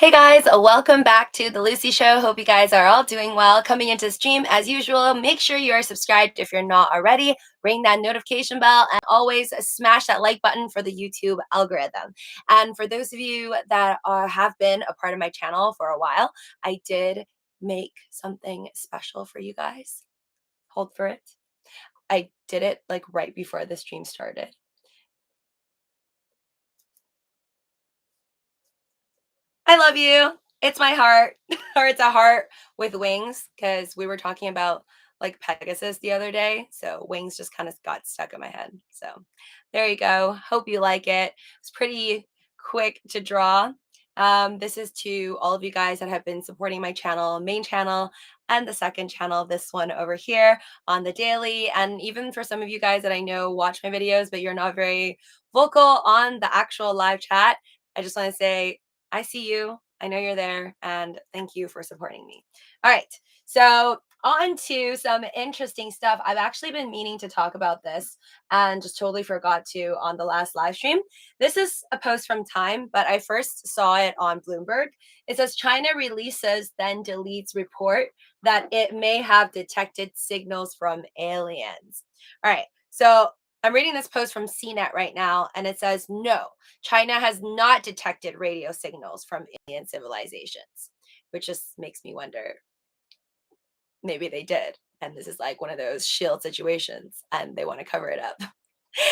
Hey guys, welcome back to the Lucy Show. Hope you guys are all doing well. Coming into the stream as usual, make sure you are subscribed if you're not already. Ring that notification bell and always smash that like button for the YouTube algorithm. And for those of you that have been a part of my channel for a while, I did make something special for you guys. Hold for it. I did it like right before the stream started. I love you. It's my heart, or it's a heart with wings, because we were talking about like Pegasus the other day. So wings just kind of got stuck in my head. So there you go. Hope you like it. It's pretty quick to draw. This is to all of you guys that have been supporting my channel, main channel, and the second channel, this one over here on the daily. And even for some of you guys that I know watch my videos, but you're not very vocal on the actual live chat, I just want to say I see you. I know you're there, and thank you for supporting me. All right, so on to some interesting stuff. I've actually been meaning to talk about this and just totally forgot to on the last live stream. This is a post from Time, but I first saw it on Bloomberg. It says China releases then deletes report that it may have detected signals from aliens. All right, so I'm reading this post from CNET right now, and it says no. China has not detected radio signals from alien civilizations, which just makes me wonder, maybe they did. And this is like one of those shield situations and they want to cover it up.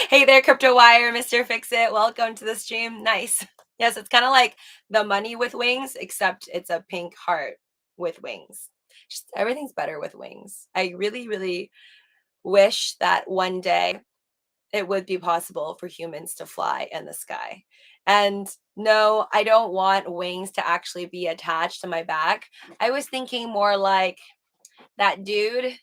Hey there, Crypto Wire, Mr. Fix It. Welcome to the stream. Nice. Yes, it's kind of like the money with wings, except it's a pink heart with wings. Just everything's better with wings. I really, really wish that one day it would be possible for humans to fly in the sky. And no, I don't want wings to actually be attached to my back. I was thinking more like that dude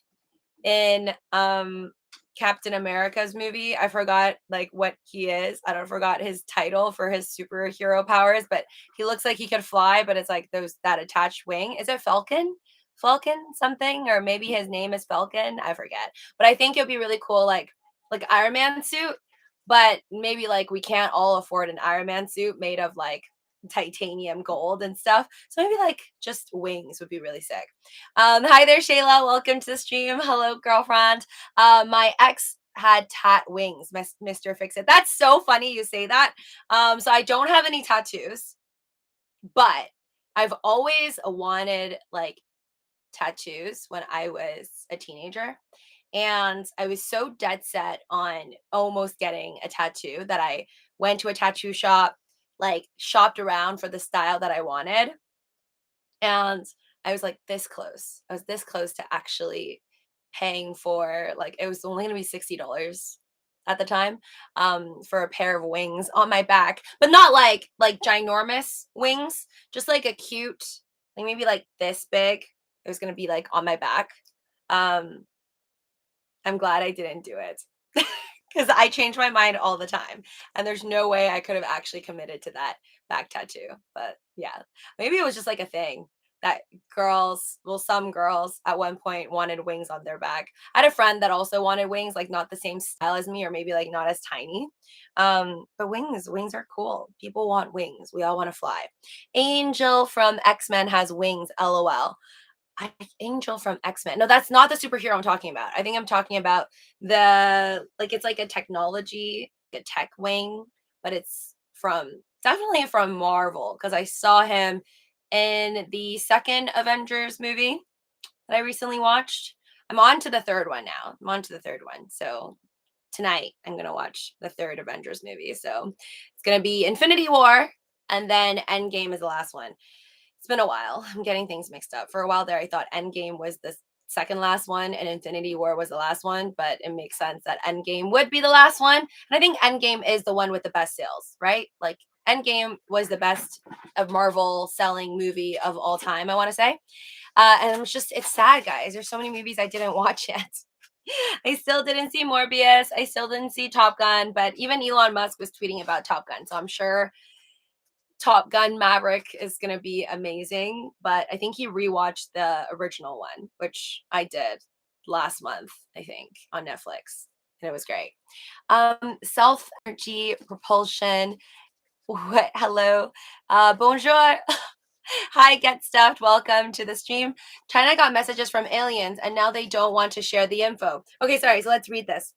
in Captain America's movie. I forgot like what he is. I don't forgot his title for his superhero powers, but he looks like he could fly, but it's like those that attached wing. Is it Falcon? Falcon something, or maybe his name is Falcon. I forget. But I think it'd be really cool, like Iron Man suit, but maybe like we can't all afford an Iron Man suit made of like titanium gold and stuff. So maybe like just wings would be really sick. Hi there, Shayla. Welcome to the stream. Hello, girlfriend. My ex had tat wings, Mr. Fix It. That's so funny you say that. So I don't have any tattoos, but I've always wanted like tattoos when I was a teenager. And I was so dead set on almost getting a tattoo that I went to a tattoo shop, like shopped around for the style that I wanted. And I was like this close. I was this close to actually paying for like it was only gonna be $60 at the time for a pair of wings on my back, but not like ginormous wings, just like a cute, like maybe like this big. It was gonna be like on my back. Um, I'm glad I didn't do it because I change my mind all the time, and there's no way I could have actually committed to that back tattoo. But yeah, maybe it was just like a thing that girls, well, some girls at one point wanted wings on their back. I had a friend that also wanted wings, like not the same style as me, or maybe like not as tiny. But wings are cool. People want wings. We all want to fly. Angel from X-Men has wings. LOL. Angel from X-Men. No, that's not the superhero I'm talking about. I think I'm talking about the like it's like a technology, a tech wing, but it's from definitely from Marvel because I saw him in the second Avengers movie that I recently watched. I'm on to the third one now. I'm on to the third one. So tonight I'm gonna watch the third Avengers movie. So it's gonna be Infinity War and then Endgame is the last one. It's been a while. I'm getting things mixed up. For a while there, I thought Endgame was the second last one and Infinity War was the last one, but it makes sense that Endgame would be the last one. And I think Endgame is the one with the best sales, right? Like Endgame was the best of Marvel selling movie of all time, I want to say. And it's sad, guys. There's so many movies I didn't watch yet. I still didn't see Morbius. I still didn't see Top Gun, but even Elon Musk was tweeting about Top Gun. So I'm sure Top Gun Maverick is going to be amazing, but I think he rewatched the original one, which I did last month, I think, on Netflix. And it was great. Self energy propulsion. What? Hello. Bonjour. Hi, Get Stuffed. Welcome to the stream. China got messages from aliens and now they don't want to share the info. Okay, sorry. So let's read this.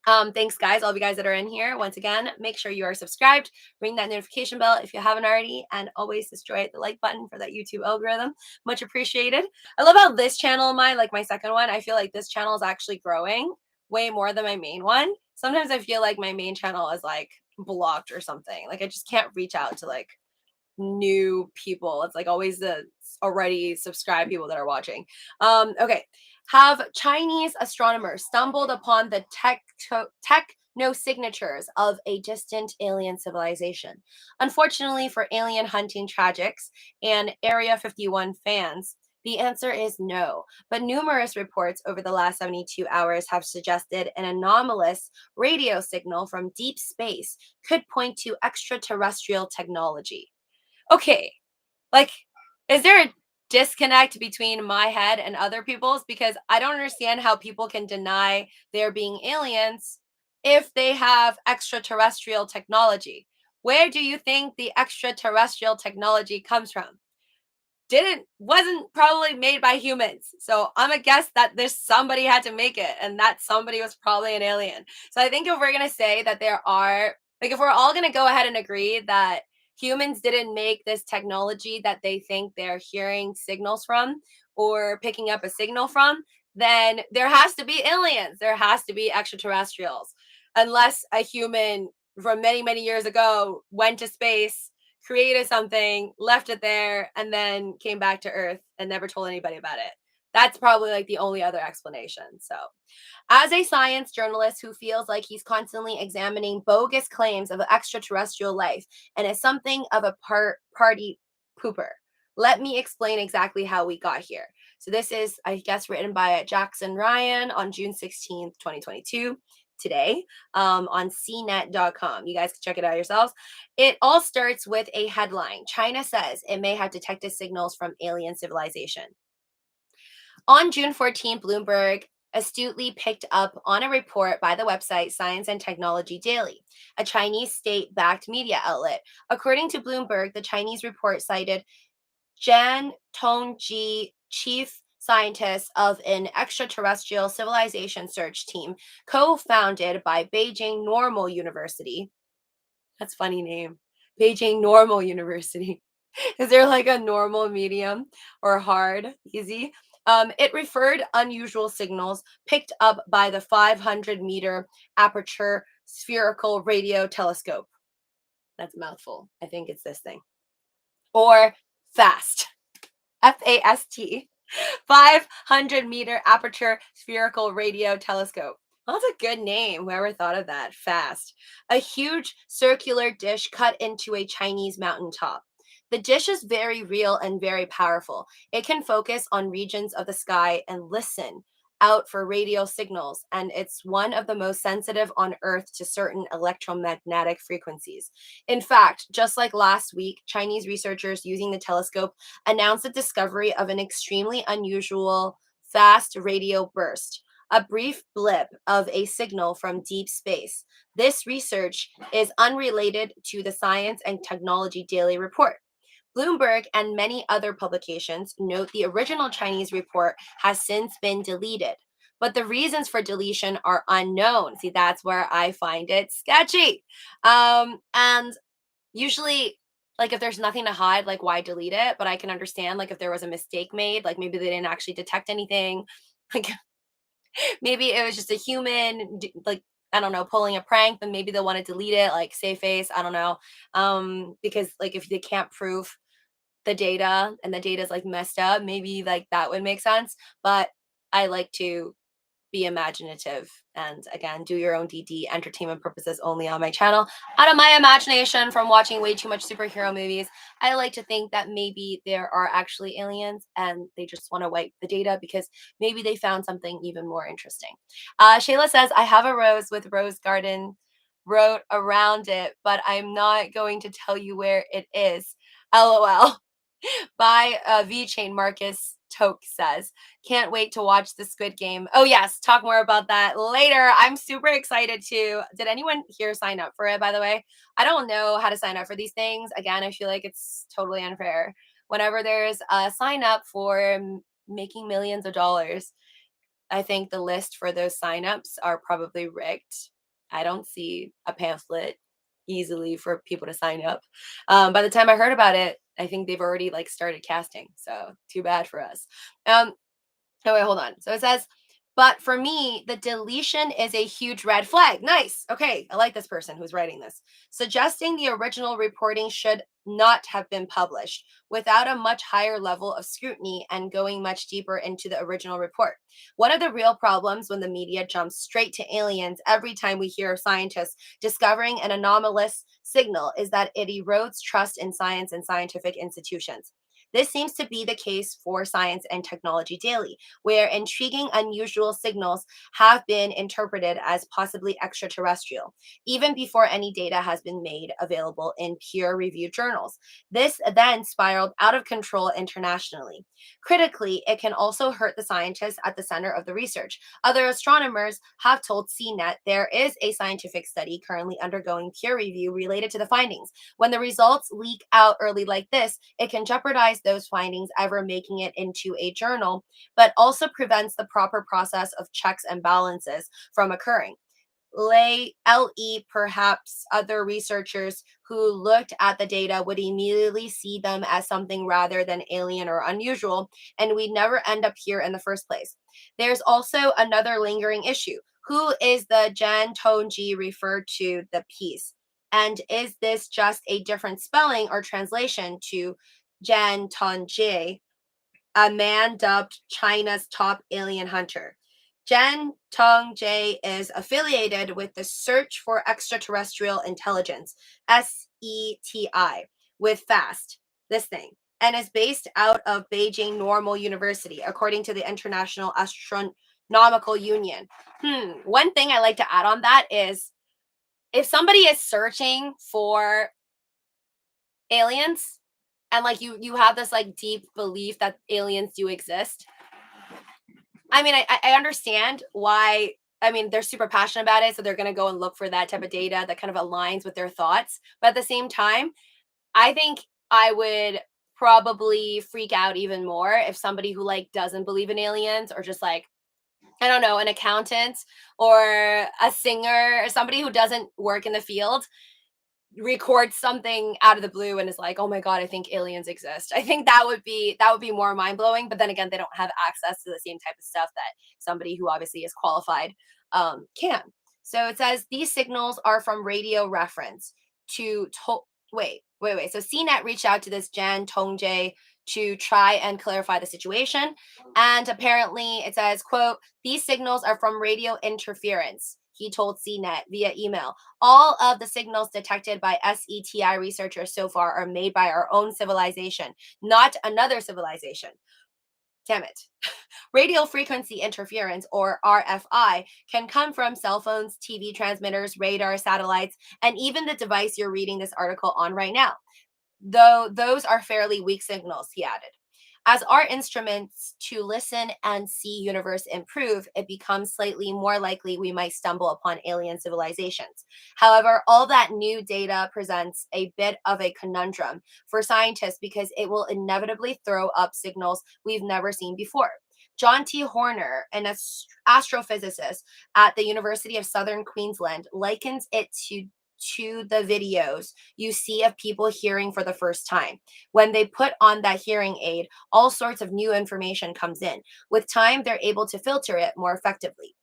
Thanks, guys. All of you guys that are in here. Once again, make sure you are subscribed. Ring that notification bell if you haven't already, and always destroy the like button for that YouTube algorithm. Much appreciated. I love how this channel, my second one, I feel like this channel is actually growing way more than my main one. Sometimes I feel like my main channel is like blocked or something. Like I just can't reach out to like new people. It's like always the already subscribed people that are watching. Okay. Have Chinese astronomers stumbled upon the techno signatures of a distant alien civilization? Unfortunately for alien hunting tragics and Area 51 fans, the answer is no, but numerous reports over the last 72 hours have suggested an anomalous radio signal from deep space could point to extraterrestrial technology. Okay, like, is there a disconnect between my head and other people's? Because I don't understand how people can deny there being aliens if they have extraterrestrial technology. Where do you think the extraterrestrial technology comes from? Wasn't probably made by humans. So I'm gonna guess that there's somebody had to make it, and that somebody was probably an alien. So I think if we're gonna say that there are, like, if we're all gonna go ahead and agree that humans didn't make this technology that they think they're hearing signals from or picking up a signal from, then there has to be aliens. There has to be extraterrestrials, unless a human from many, many years ago went to space, created something, left it there, and then came back to Earth and never told anybody about it. That's probably like the only other explanation. So, as a science journalist who feels like he's constantly examining bogus claims of extraterrestrial life and is something of a party pooper, let me explain exactly how we got here. So, this is, I guess, written by Jackson Ryan on June 16th, 2022. Today on cnet.com. You guys can check it out yourselves. It all starts with a headline. China says it may have detected signals from alien civilization. On June 14th, Bloomberg astutely picked up on a report by the website Science and Technology Daily, a Chinese state backed media outlet. According to Bloomberg, the Chinese report cited Zhan Tongji, chief scientist of an extraterrestrial civilization search team co-founded by Beijing Normal University. That's a funny name. Beijing Normal University. Is there like a normal, medium, or hard, easy? It referred unusual signals picked up by the 500-meter aperture spherical radio telescope. That's a mouthful. I think it's this thing. Or FAST. FAST. 500-meter aperture spherical radio telescope. Well, that's a good name. Whoever thought of that? FAST. A huge circular dish cut into a Chinese mountaintop. The dish is very real and very powerful. It can focus on regions of the sky and listen out for radio signals, and it's one of the most sensitive on Earth to certain electromagnetic frequencies. In fact, just like last week, Chinese researchers using the telescope announced the discovery of an extremely unusual fast radio burst, a brief blip of a signal from deep space. This research is unrelated to the Science and Technology Daily Report. Bloomberg and many other publications note the original Chinese report has since been deleted, but the reasons for deletion are unknown. See, that's where I find it sketchy. And usually, like, if there's nothing to hide, like, why delete it? But I can understand, like, if there was a mistake made, like maybe they didn't actually detect anything, like maybe it was just a human, like, I don't know, pulling a prank, then maybe they'll want to delete it, like save face. I don't know. Because like if they can't prove the data and the data is like messed up, maybe like that would make sense. But I like to be imaginative and again do your own DD entertainment purposes only on my channel. Out of my imagination from watching way too much superhero movies, I like to think that maybe there are actually aliens and they just want to wipe the data because maybe they found something even more interesting. Shayla says, I have a rose with rose garden wrote around it, but I'm not going to tell you where it is. LOL. By VChain, Marcus Toke says, can't wait to watch the Squid Game. Oh yes, talk more about that later. I'm super excited to. Did anyone here sign up for it, by the way? I don't know how to sign up for these things. Again, I feel like it's totally unfair. Whenever there's a sign up for making millions of dollars, I think the list for those signups are probably rigged. I don't see a pamphlet easily for people to sign up. By the time I heard about it, I think they've already like started casting. So too bad for us. Um, Oh, wait, hold on. So it says, but for me, the deletion is a huge red flag. Nice. Okay. I like this person who's writing this. Suggesting the original reporting should not have been published without a much higher level of scrutiny and going much deeper into the original report. One of the real problems when the media jumps straight to aliens every time we hear of scientists discovering an anomalous signal is that it erodes trust in science and scientific institutions. This seems to be the case for Science and Technology Daily, where intriguing, unusual signals have been interpreted as possibly extraterrestrial, even before any data has been made available in peer reviewed journals. This then spiraled out of control internationally. Critically, it can also hurt the scientists at the center of the research. Other astronomers have told CNET there is a scientific study currently undergoing peer review related to the findings. When the results leak out early like this, it can jeopardize those findings ever making it into a journal, but also prevents the proper process of checks and balances from occurring. LE, perhaps other researchers who looked at the data would immediately see them as something rather than alien or unusual, and we'd never end up here in the first place. There's also another lingering issue. Who is the Jan Tongji referred to the piece? And is this just a different spelling or translation to Jan Tongji, a man dubbed China's top alien hunter? Jan Tongji is affiliated with the Search for Extraterrestrial Intelligence, SETI, with FAST, this thing, and is based out of Beijing Normal University, according to the International Astronomical Union. One thing I like to add on that is if somebody is searching for aliens and like you have this like deep belief that aliens do exist, I mean, I understand why. I mean, they're super passionate about it, so they're going to go and look for that type of data that kind of aligns with their thoughts. But at the same time, I think I would probably freak out even more if somebody who like doesn't believe in aliens or just like I don't know, an accountant or a singer or somebody who doesn't work in the field records something out of the blue and is like, "Oh my god, I think aliens exist." I think that would be more mind-blowing, but then again, they don't have access to the same type of stuff that somebody who obviously is qualified can. So it says these signals are from radio reference wait. So CNET reached out to this Jan Tongjae to try and clarify the situation. And apparently it says, quote, these signals are from radio interference, he told CNET via email. All of the signals detected by SETI researchers so far are made by our own civilization, not another civilization. Damn it. Radio frequency interference, or RFI, can come from cell phones, TV transmitters, radar, satellites, and even the device you're reading this article on right now, though those are fairly weak signals, he added. As our instruments to listen and see universe improve, it becomes slightly more likely we might stumble upon alien civilizations. However, all that new data presents a bit of a conundrum for scientists because it will inevitably throw up signals we've never seen before. John T. Horner, an astrophysicist at the University of Southern Queensland, likens it to the videos you see of people hearing for the first time. When they put on that hearing aid, all sorts of new information comes in. With time, they're able to filter it more effectively.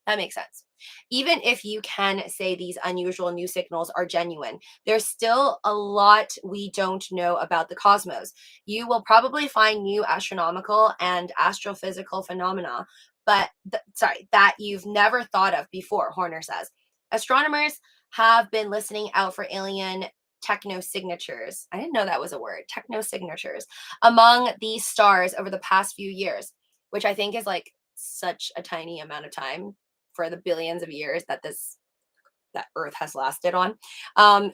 That makes sense. Even if you can say these unusual new signals are genuine, there's still a lot we don't know about the cosmos. You will probably find new astronomical and astrophysical phenomena, that you've never thought of before, Horner says. Astronomers have been listening out for alien technosignatures. I didn't know that was a word, technosignatures, among these stars over the past few years, which I think is like such a tiny amount of time for the billions of years that Earth has lasted on.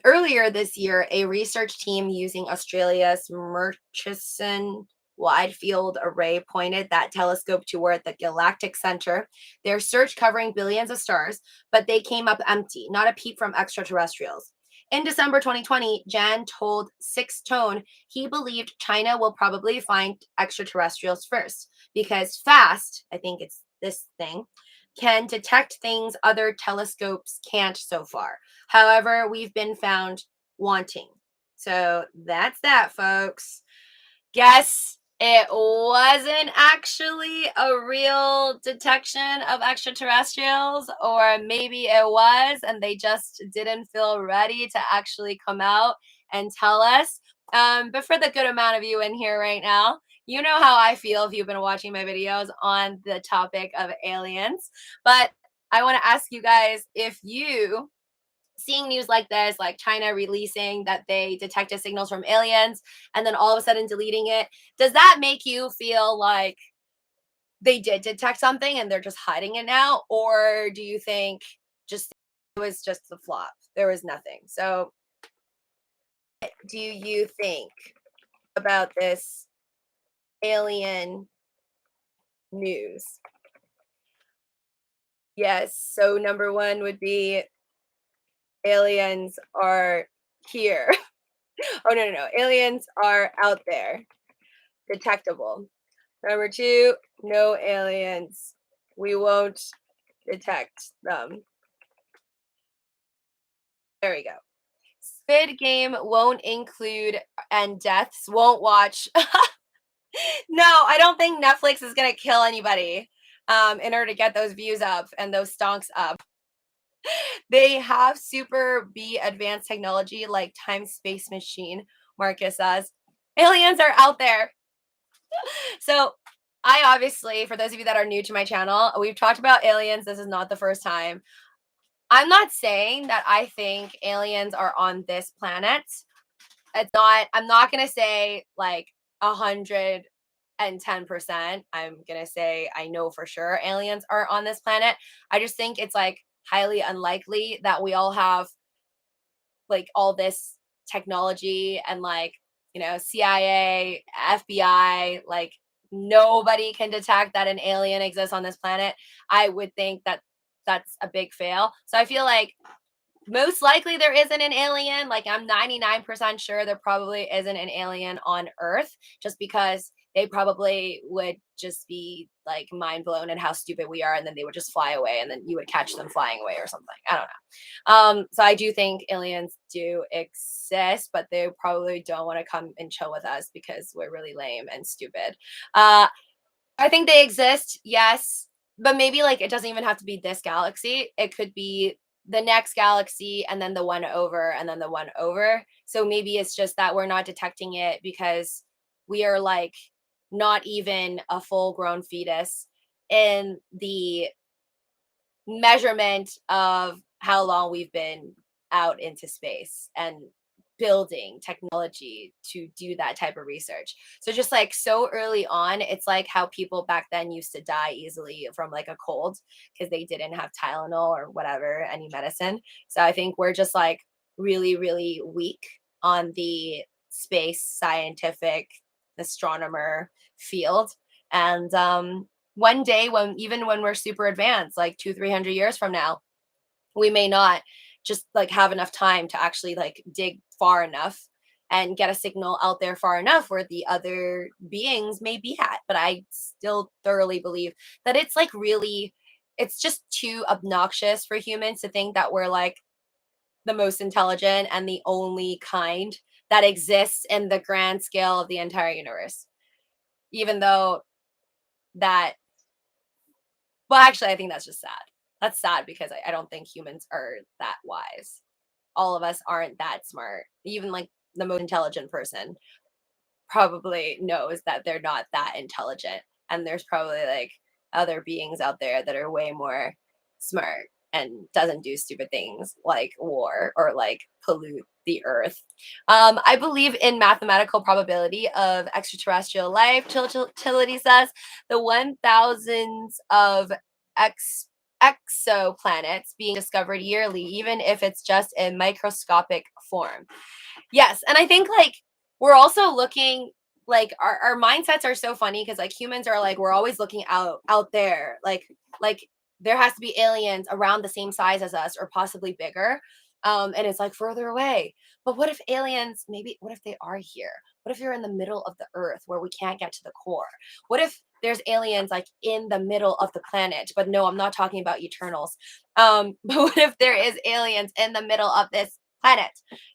Earlier this year, a research team using Australia's Murchison Wide Field Array pointed that telescope toward the galactic center. Their search covering billions of stars, but they came up empty, not a peep from extraterrestrials. In December 2020, Jan told Six Tone he believed China will probably find extraterrestrials first because FAST, I think it's this thing, can detect things other telescopes can't so far. However, we've been found wanting. So that's that, folks. Guess it wasn't actually a real detection of extraterrestrials, or maybe it was and they just didn't feel ready to actually come out and tell us. But for the good amount of you in here right now, you know how I feel if you've been watching my videos on the topic of aliens. But I want to ask you guys, if you seeing news like this, like China releasing that they detected signals from aliens and then all of a sudden deleting it, does that make you feel like they did detect something and they're just hiding it now? Or do you think just it was just the flop? There was nothing. So, do you think about this alien news? Yes. So, number one would be aliens are here. Oh, no, no, no. Aliens are out there, detectable. Number two, no aliens. We won't detect them. There we go. Squid Game won't include and deaths won't watch. No, I don't think Netflix is gonna kill anybody in order to get those views up and those stonks up. They have super B advanced technology like time space machine, Marcus says. Aliens are out there. So I obviously, for those of you that are new to my channel, we've talked about aliens. This is not the first time. I'm not saying that I think aliens are on this planet. It's not, I'm not going to say like 110%. I'm going to say I know for sure aliens are on this planet. I just think it's like highly unlikely that we all have like all this technology and like, you know, CIA, FBI, like nobody can detect that an alien exists on this planet. I would think that that's a big fail. So I feel like most likely there isn't an alien. Like I'm 99% sure there probably isn't an alien on Earth, just because they probably would just be like mind blown at how stupid we are, and then they would just fly away, and then you would catch them flying away or something. I don't know. So I do think aliens do exist, but they probably don't want to come and chill with us because we're really lame and stupid. I think they exist, yes, but maybe like it doesn't even have to be this galaxy. It could be the next galaxy and then the one over and then the one over. So maybe it's just that we're not detecting it because we are like not even a full grown fetus in the measurement of how long we've been out into space and building technology to do that type of research. So just like so early on, it's like how people back then used to die easily from like a cold because they didn't have Tylenol or whatever, any medicine. So I think we're just like really, really weak on the space scientific astronomer field. And one day when even when we're super advanced, like 200-300 years from now, we may not just like have enough time to actually like dig far enough and get a signal out there far enough where the other beings may be at. But I still thoroughly believe that it's like really, it's just too obnoxious for humans to think that we're like the most intelligent and the only kind that exists in the grand scale of the entire universe. Even though that, well, actually, I think that's just sad. That's sad because I don't think humans are that wise. All of us aren't that smart. Even like the most intelligent person probably knows that they're not that intelligent. And there's probably like other beings out there that are way more smart and doesn't do stupid things like war or like pollute the earth. I believe in mathematical probability of extraterrestrial life. Utility says the 1,000s of exoplanets being discovered yearly, even if it's just in microscopic form. Yes, and I think like we're also looking like our mindsets are so funny because like humans are like we're always looking out there like there has to be aliens around the same size as us or possibly bigger. And it's like further away. But what if aliens, maybe, what if they are here? What if you're in the middle of the earth where we can't get to the core? What if there's aliens like in the middle of the planet? But no, I'm not talking about Eternals. But what if there is aliens in the middle of this planet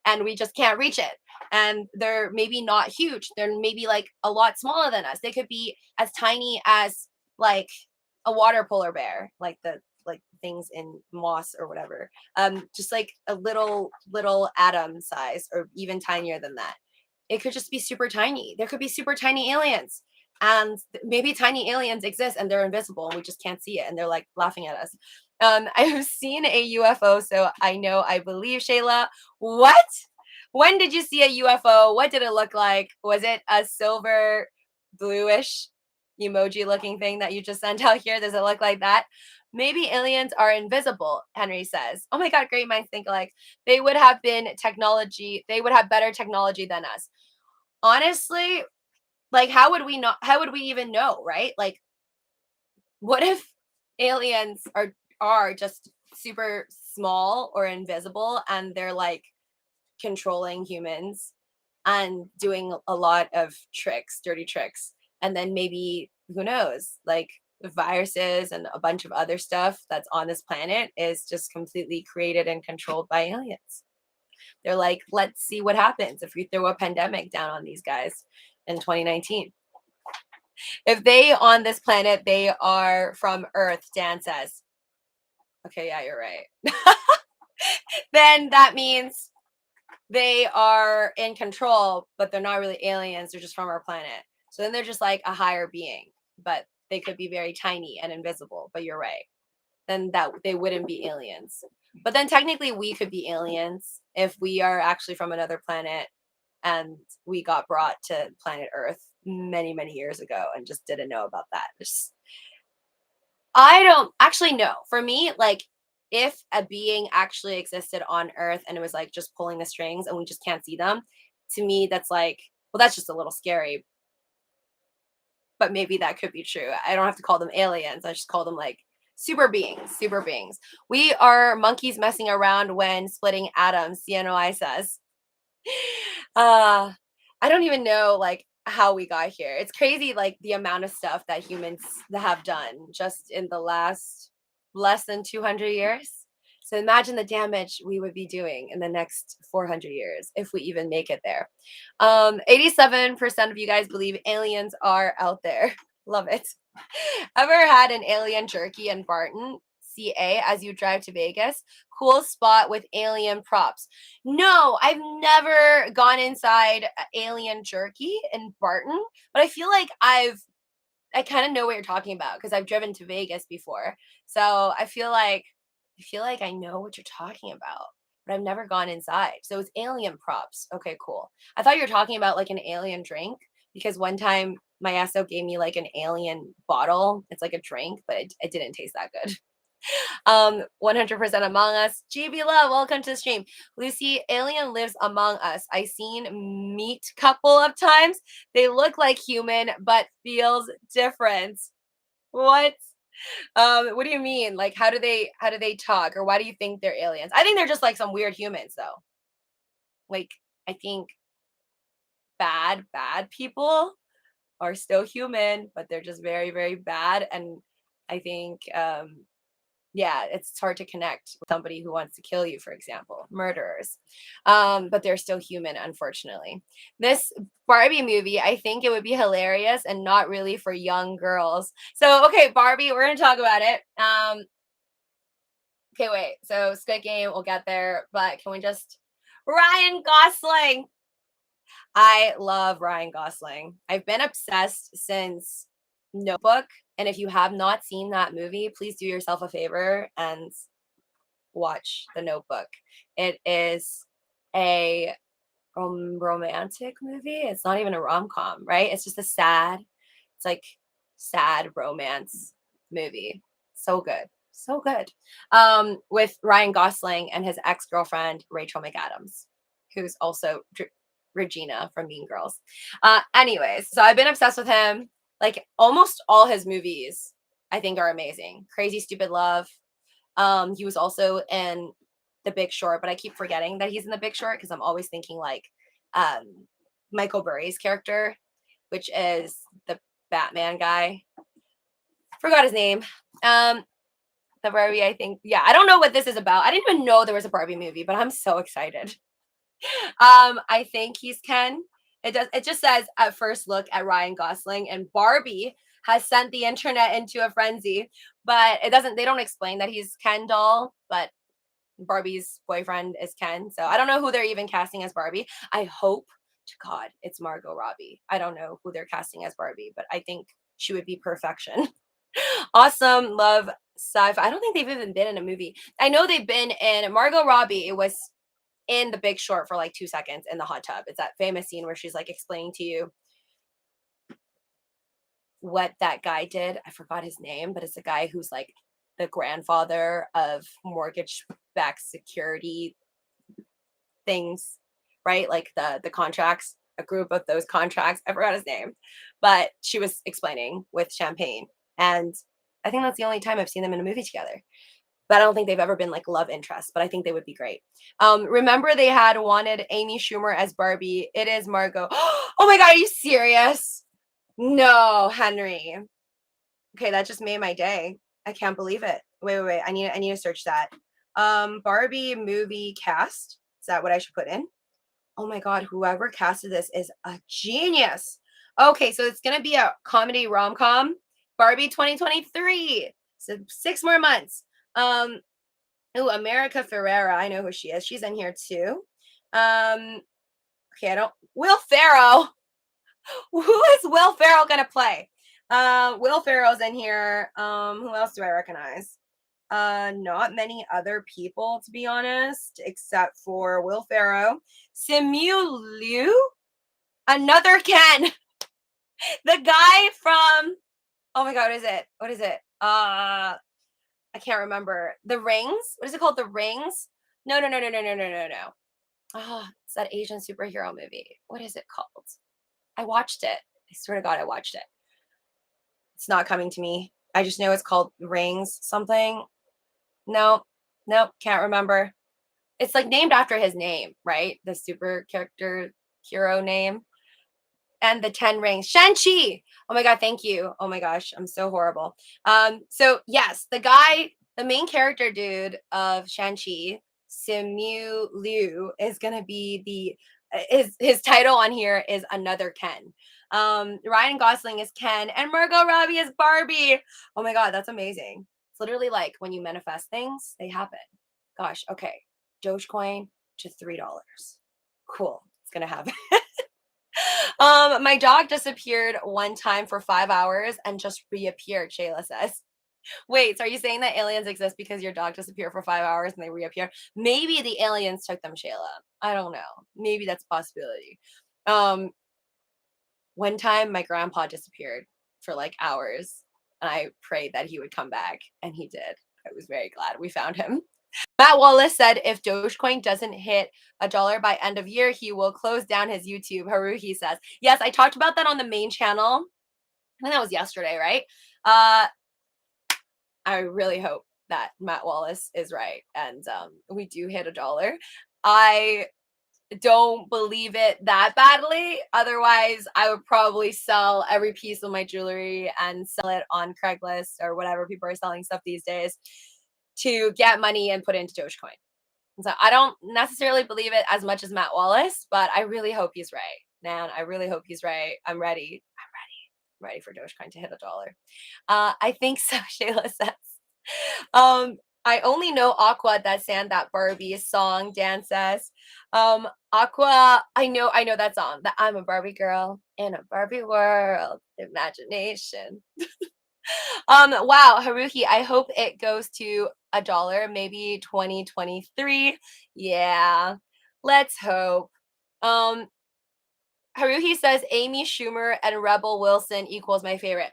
and we just can't reach it? And they're maybe not huge. They're maybe like a lot smaller than us. They could be as tiny as like a water polar bear, like the like things in moss or whatever. Just like a little atom size or even tinier than that. It could just be super tiny. There could be super tiny aliens. And maybe tiny aliens exist and they're invisible and we just can't see it and they're like laughing at us. I've seen a UFO, so I believe Shayla. What? When did you see a UFO? What did it look like? Was it a silver, bluish emoji looking thing that you just sent out here? Does it look like that? Maybe aliens are invisible, Henry says. Oh my God, great minds think alike. They would have been technology, they would have better technology than us. Honestly, like how would we not, how would we even know, right? Like, what if aliens are just super small or invisible and they're like controlling humans and doing a lot of tricks, dirty tricks. And then maybe, who knows, like viruses and a bunch of other stuff that's on this planet is just completely created and controlled by aliens. They're like, let's see what happens if we throw a pandemic down on these guys in 2019. If they on this planet, they are from Earth, Dan says. Okay, yeah, you're right. Then that means they are in control, but they're not really aliens. They're just from our planet. So then they're just like a higher being, but they could be very tiny and invisible. But you're right. Then that they wouldn't be aliens. But then technically we could be aliens if we are actually from another planet and we got brought to planet Earth many, many years ago and just didn't know about that. I don't actually know. For me, like if a being actually existed on Earth and it was like just pulling the strings and we just can't see them, to me that's like, well, that's just a little scary. But maybe that could be true. I don't have to call them aliens. I just call them like super beings, super beings. We are monkeys messing around when splitting atoms, CNOI says. I don't even know like how we got here. It's crazy like the amount of stuff that humans have done just in the last less than 200 years. So imagine the damage we would be doing in the next 400 years if we even make it there. 87% of you guys believe aliens are out there. Love it. Ever had an alien jerky in Barton, CA, as you drive to Vegas? Cool spot with alien props. No, I've never gone inside alien jerky in Barton, but I feel like I kind of know what you're talking about because I've driven to Vegas before. So I feel like I know what you're talking about, but I've never gone inside. So it's alien props. Okay, cool. I thought you were talking about like an alien drink because one time my asso gave me like an alien bottle. It's like a drink, but it didn't taste that good. 100% Among Us. GB Love, welcome to the stream. Lucy, alien lives among us. I seen meet couple of times. They look like human, but feels different. What? What do you mean? Like, how do they talk, or why do you think they're aliens? I think they're just like some weird humans, though. Like, I think bad people are still human, but they're just very, very bad. And I think yeah, it's hard to connect with somebody who wants to kill you, for example, murderers. But they're still human, unfortunately. This Barbie movie, I think it would be hilarious and not really for young girls. So, okay, Barbie, we're going to talk about it. Okay, wait. So, Squid Game, we'll get there. But can we just. Ryan Gosling. I love Ryan Gosling. I've been obsessed since Notebook. And if you have not seen that movie, please do yourself a favor and watch The Notebook. It is a romantic movie. It's not even a rom-com, right? It's just it's like sad romance movie. So good. So good. With Ryan Gosling and his ex-girlfriend, Rachel McAdams, who's also Regina from Mean Girls. Anyways, so I've been obsessed with him. Like almost all his movies, I think, are amazing. Crazy Stupid Love. He was also in The Big Short, but I keep forgetting that he's in The Big Short because I'm always thinking like Michael Burry's character, which is the Batman guy. Forgot his name. The Barbie, I think. Yeah, I don't know what this is about. I didn't even know there was a Barbie movie, but I'm so excited. I think he's Ken. It just says at first look at Ryan Gosling, and Barbie has sent the internet into a frenzy, but they don't explain that he's Ken doll, but Barbie's boyfriend is Ken. So I don't know who they're even casting as Barbie. I hope to God it's Margot Robbie. I don't know who they're casting as Barbie, but I think she would be perfection. Awesome. Love sci-fi. I don't think they've even been in a movie. I know they've been in Margot Robbie. It was in The Big Short for like 2 seconds in the hot tub. It's that famous scene where she's like explaining to you what that guy did. I forgot his name, but it's a guy who's like the grandfather of mortgage-backed security things, right? Like the contracts, a group of those contracts. I forgot his name, but she was explaining with champagne. And I think that's the only time I've seen them in a movie together. But I don't think they've ever been like love interests, but I think they would be great. Remember they had wanted Amy Schumer as Barbie. It is Margot. Oh my God, are you serious? No, Henry. Okay, that just made my day. I can't believe it. Wait. I need to search that. Barbie movie cast. Is that what I should put in? Oh my God, whoever casted this is a genius. Okay, so it's gonna be a comedy rom-com. Barbie 2023. So 6 more months. Oh, America Ferrera. I know who she is. She's in here too. Okay, Will Ferrell. Who is Will Ferrell gonna play? Will Ferrell's in here. Who else do I recognize? Not many other people, to be honest, except for Will Ferrell. Simu Liu, another Ken. The guy from, oh my God, what is it? I can't remember. The Rings? What is it called? The Rings? No. Oh, it's that Asian superhero movie. What is it called? I watched it. I swear to God, I watched it. It's not coming to me. I just know it's called Rings something. Nope, can't remember. It's like named after his name, right? The super character hero name. And the 10 rings. Shang-Chi. Oh my God, thank you. Oh my gosh, I'm so horrible. So yes, the main character dude of Shang-Chi, Simu Liu, is gonna be his title on here is Another Ken. Ryan Gosling is Ken and Margot Robbie is Barbie. Oh my God, that's amazing. It's literally like when you manifest things, they happen. Gosh, okay. Dogecoin to $3. Cool. It's gonna happen. My dog disappeared one time for 5 hours and just reappeared, Shayla says. Wait, so are you saying that aliens exist because your dog disappeared for 5 hours and they reappear? Maybe the aliens took them, Shayla. I don't know. Maybe that's a possibility. One time my grandpa disappeared for like hours and I prayed that he would come back and he did. I was very glad we found him. Matt Wallace said if Dogecoin doesn't hit $1 by end of year, he will close down his YouTube. Haruhi says. Yes, I talked about that on the main channel. I think that was yesterday, right? I really hope that Matt Wallace is right and we do hit $1. I don't believe it that badly. Otherwise, I would probably sell every piece of my jewelry and sell it on Craigslist or whatever people are selling stuff these days to get money and put it into Dogecoin. So I don't necessarily believe it as much as Matt Wallace, but I really hope he's right. Man, I really hope he's right. I'm ready. I'm ready for Dogecoin to hit $1. I think so, Shayla says. I only know Aqua that sang that Barbie song, Dan says. Aqua, I know that song. That I'm a Barbie girl in a Barbie world. Imagination. Wow, Haruhi, I hope it goes to $1, maybe 2023. Yeah, let's hope. Haruhi says Amy Schumer and Rebel Wilson equals my favorite.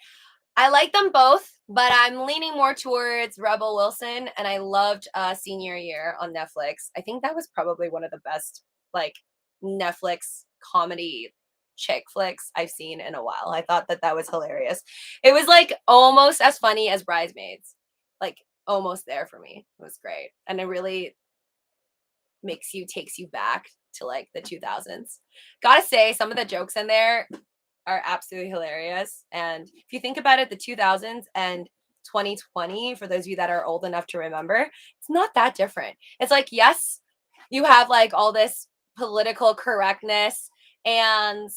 I like them both, but I'm leaning more towards Rebel Wilson, and I loved Senior Year on Netflix. I think that was probably one of the best like Netflix comedy chick flicks I've seen in a while. I thought that was hilarious. It was like almost as funny as Bridesmaids, like almost there for me. It was great, and I really takes you back to like the 2000s. Gotta say, some of the jokes in there are absolutely hilarious. And if you think about it, the 2000s and 2020, for those of you that are old enough to remember, it's not that different. It's like, yes, you have like all this political correctness and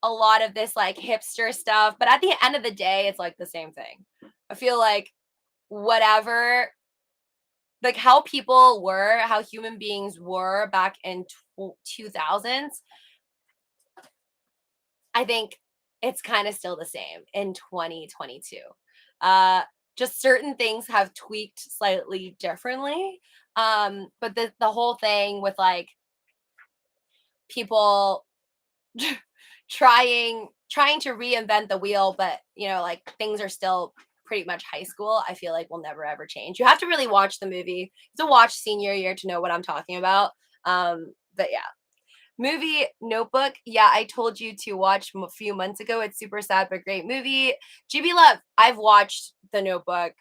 a lot of this like hipster stuff, but at the end of the day, it's like the same thing. I feel like whatever, like how people were, how human beings were back in 2000s, I think it's kind of still the same in 2022. Uh, just certain things have tweaked slightly differently. But the whole thing with like people trying to reinvent the wheel, but you know, like things are still pretty much high school, I feel like will never ever change. You have to really watch the movie to watch senior year to know what I'm talking about. But yeah. Movie Notebook. Yeah, I told you to watch a few months ago. It's super sad but great movie. GB Love. I've watched The Notebook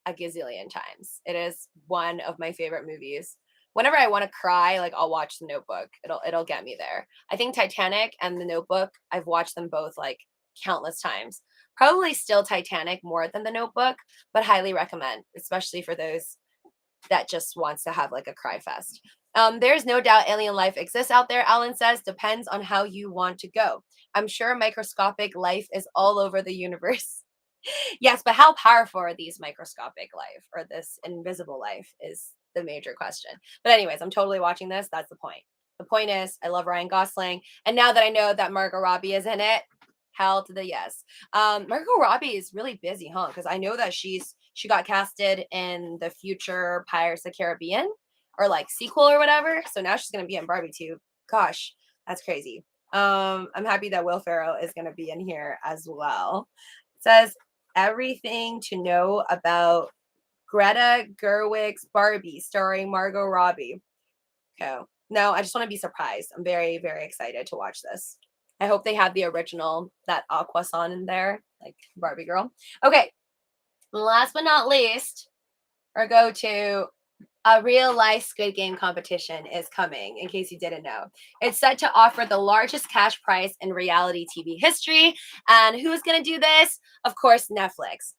a gazillion times. It is one of my favorite movies. Whenever I want to cry, like I'll watch The Notebook. It'll get me there. I think Titanic and The Notebook, I've watched them both like countless times. Probably still Titanic more than The Notebook, but highly recommend, especially for those that just wants to have like a cry fest. There's no doubt alien life exists out there, Alan says. Depends on how you want to go. I'm sure microscopic life is all over the universe. Yes, but how powerful are these microscopic life or this invisible life is the major question. But anyways, I'm totally watching this. That's the point. The point is, I love Ryan Gosling, and now that I know that Margot Robbie is in it, hell to the yes. Margot Robbie is really busy, huh? Because I know that she got casted in the future Pirates of the Caribbean or like sequel or whatever. So now she's gonna be in Barbie too. Gosh, that's crazy. I'm happy that Will Ferrell is gonna be in here as well. It says everything to know about Greta Gerwig's Barbie starring Margot Robbie. Okay. No, I just want to be surprised. I'm very, very excited to watch this. I hope they have the original, that Aqua song in there, like Barbie girl. Okay. Last but not least, or go to a real life Squid Game competition is coming, in case you didn't know. It's set to offer the largest cash prize in reality TV history. And who's going to do this? Of course, Netflix.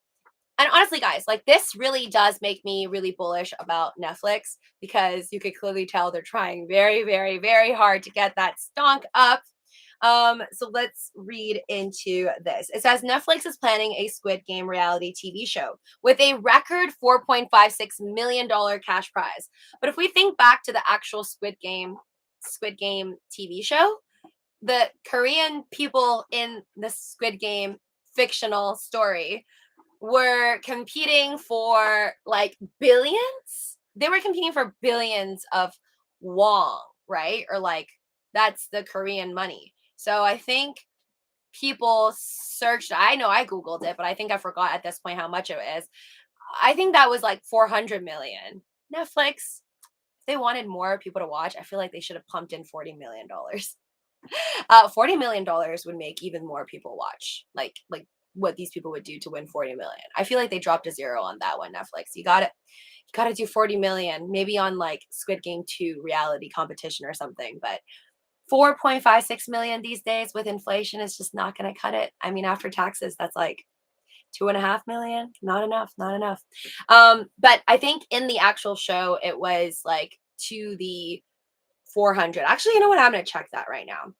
And honestly, guys, like this really does make me really bullish about Netflix because you could clearly tell they're trying very, very, very hard to get that stonk up. So let's read into this. It says Netflix is planning a Squid Game reality TV show with a record $4.56 million cash prize. But if we think back to the actual Squid Game TV show, the Korean people in the Squid Game fictional story were competing for like billions. They were competing for billions of won, right? Or like that's the Korean money. So I think people searched, I know I Googled it, but I think I forgot at this point how much it is. I think that was like 400 million. Netflix, if they wanted more people to watch, I feel like they should have pumped in $40 million. $40 million would make even more people watch. Like what these people would do to win 40 million. I feel like they dropped a zero on that one, Netflix. You gotta do 40 million, maybe on like Squid Game 2 reality competition or something. But 4.56 million these days with inflation is just not gonna cut it. I mean, after taxes, that's like 2.5 million. Not enough, not enough. But I think in the actual show, it was like to the 400. Actually, you know what? I'm gonna check that right now.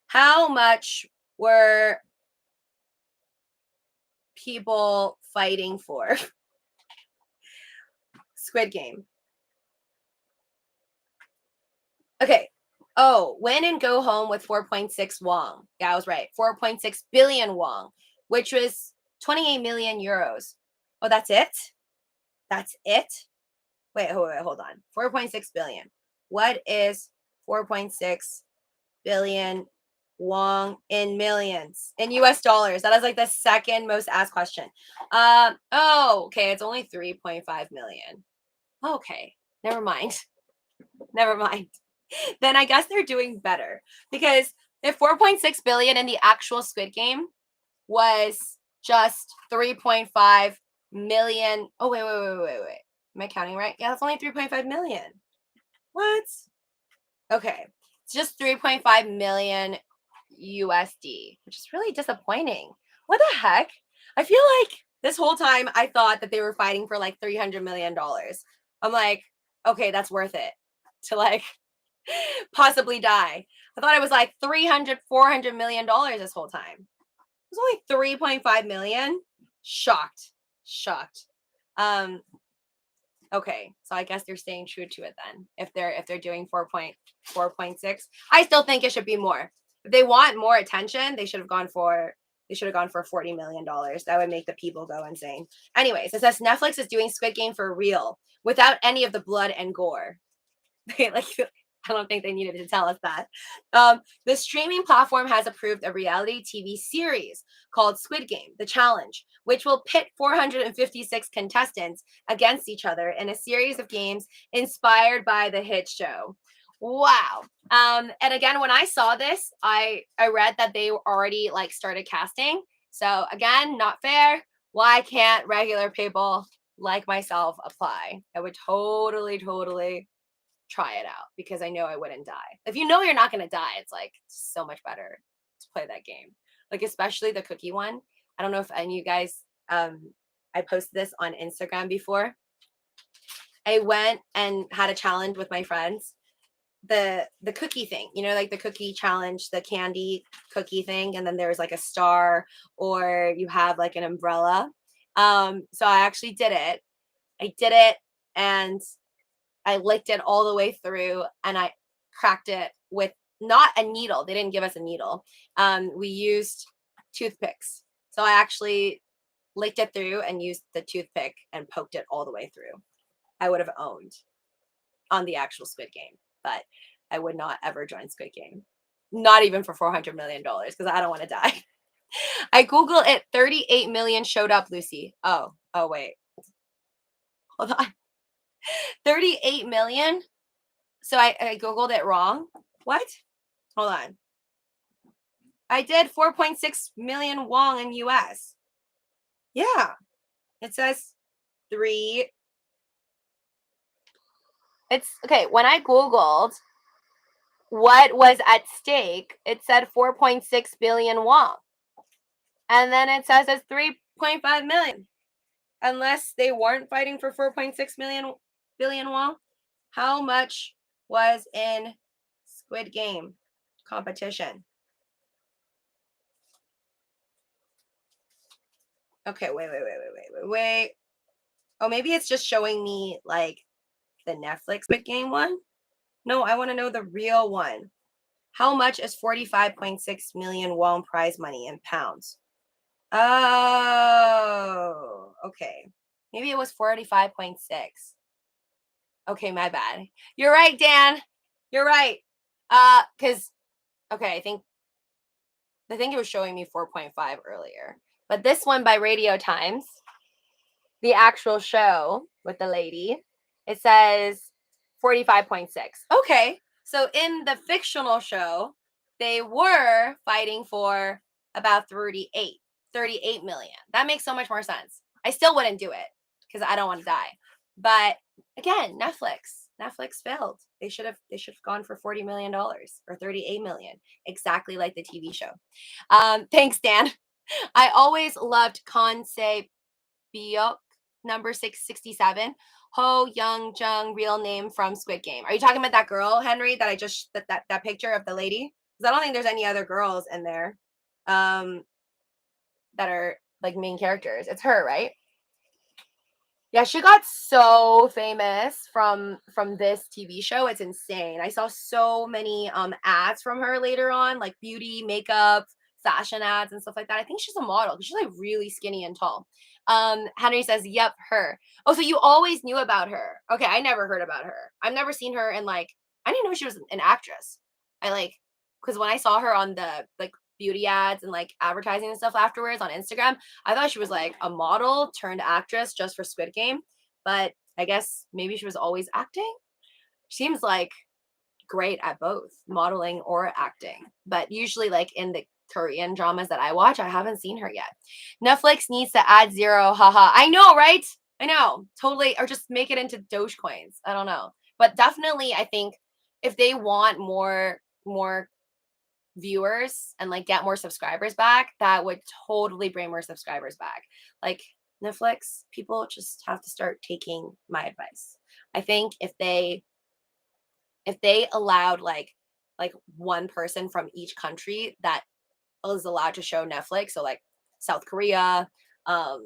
How much were people fighting for Squid Game? Okay. Oh, win and go home with 4.6 won. Yeah, I was right. 4.6 billion won, which was 28 million euros. Oh, that's it? That's it? Wait, hold on. 4.6 billion. What is 4.6 billion won in millions in US dollars? That is like the second most asked question. Okay, it's only 3.5 million. Okay, never mind. Never mind. Then I guess they're doing better because if 4.6 billion in the actual Squid Game was just 3.5 million. Oh, wait. Am I counting right? Yeah, that's only 3.5 million. What? Okay. It's just 3.5 million USD, which is really disappointing. What the heck? I feel like this whole time I thought that they were fighting for like $300 million. I'm like, okay, that's worth it to like possibly die. I thought it was like 300, $400 million this whole time. It was only 3.5 million. Shocked. Shocked. Um, okay, so I guess they're staying true to it then. If they're doing 4.6, I still think it should be more. If they want more attention, they should have gone for $40 million. That would make the people go insane. Anyways, it says Netflix is doing Squid Game for real without any of the blood and gore. Like, I don't think they needed to tell us that. The streaming platform has approved a reality TV series called Squid Game: The Challenge, which will pit 456 contestants against each other in a series of games inspired by the hit show. Wow. And again, when I saw this, I read that they already like started casting. So again, not fair. Why can't regular people like myself apply? I would totally try it out because I know I wouldn't die. If you know you're not going to die, it's like so much better to play that game. Like, especially the cookie one. I don't know if any of you guys, I posted this on Instagram before. I went and had a challenge with my friends. The cookie thing, you know, like the cookie challenge, the candy cookie thing, and then there's like a star or you have like an umbrella. So I actually did it. I did it and I licked it all the way through and I cracked it with not a needle. They didn't give us a needle. We used toothpicks. So I actually licked it through and used the toothpick and poked it all the way through. I would have owned on the actual Squid Game, but I would not ever join Squid Game. Not even for $400 million because I don't want to die. I Googled it, 38 million showed up, LUCI. Oh, wait. Hold on. 38 million? So I Googled it wrong. What? Hold on. I did 4.6 million won in US. Yeah. It says 3. It's okay. When I Googled what was at stake, it said 4.6 billion won. And then it says it's 3.5 million. Unless they weren't fighting for 4.6 billion won. How much was in Squid Game competition? Okay, wait. Oh, maybe it's just showing me like the Netflix Squid Game one. No, I want to know the real one. How much is 45.6 million won prize money in pounds? Oh, okay. Maybe it was 45.6. Okay, my bad. You're right, Dan. You're right. Cuz okay, I think it was showing me 4.5 earlier. But this one by Radio Times, the actual show with the lady, it says 45.6. Okay. So in the fictional show, they were fighting for about 38 million. That makes so much more sense. I still wouldn't do it because I don't want to die. But again, Netflix failed. They should have gone for $40 million or 38 million, exactly like the TV show. Thanks, Dan. I always loved Conce Biok, number 667. Ho Young Jung, real name from Squid Game. Are you talking about that girl, Henry, that I just that picture of the lady? Because I don't think there's any other girls in there that are like main characters. It's her, right? Yeah, she got so famous from this TV show. It's insane. I saw so many ads from her later on, like beauty, makeup, fashion ads and stuff like that. I think she's a model because she's like really skinny and tall. Henry says, "Yep, her." Oh, so you always knew about her? Okay, I never heard about her. I've never seen her in like. I didn't know she was an actress. I like because when I saw her on the like beauty ads and like advertising and stuff afterwards on Instagram, I thought she was like a model turned actress just for Squid Game, but I guess maybe she was always acting. Seems like great at both modeling or acting, but usually like in the Korean dramas that I watch, I haven't seen her yet. Netflix needs to add zero, haha. I know, right? I know, totally, or just make it into Doge coins. I don't know, but definitely, I think if they want more viewers and like get more subscribers back, that would totally bring more subscribers back. Like Netflix, people just have to start taking my advice. I think if they allowed like one person from each country that is allowed to show Netflix, so like South Korea, um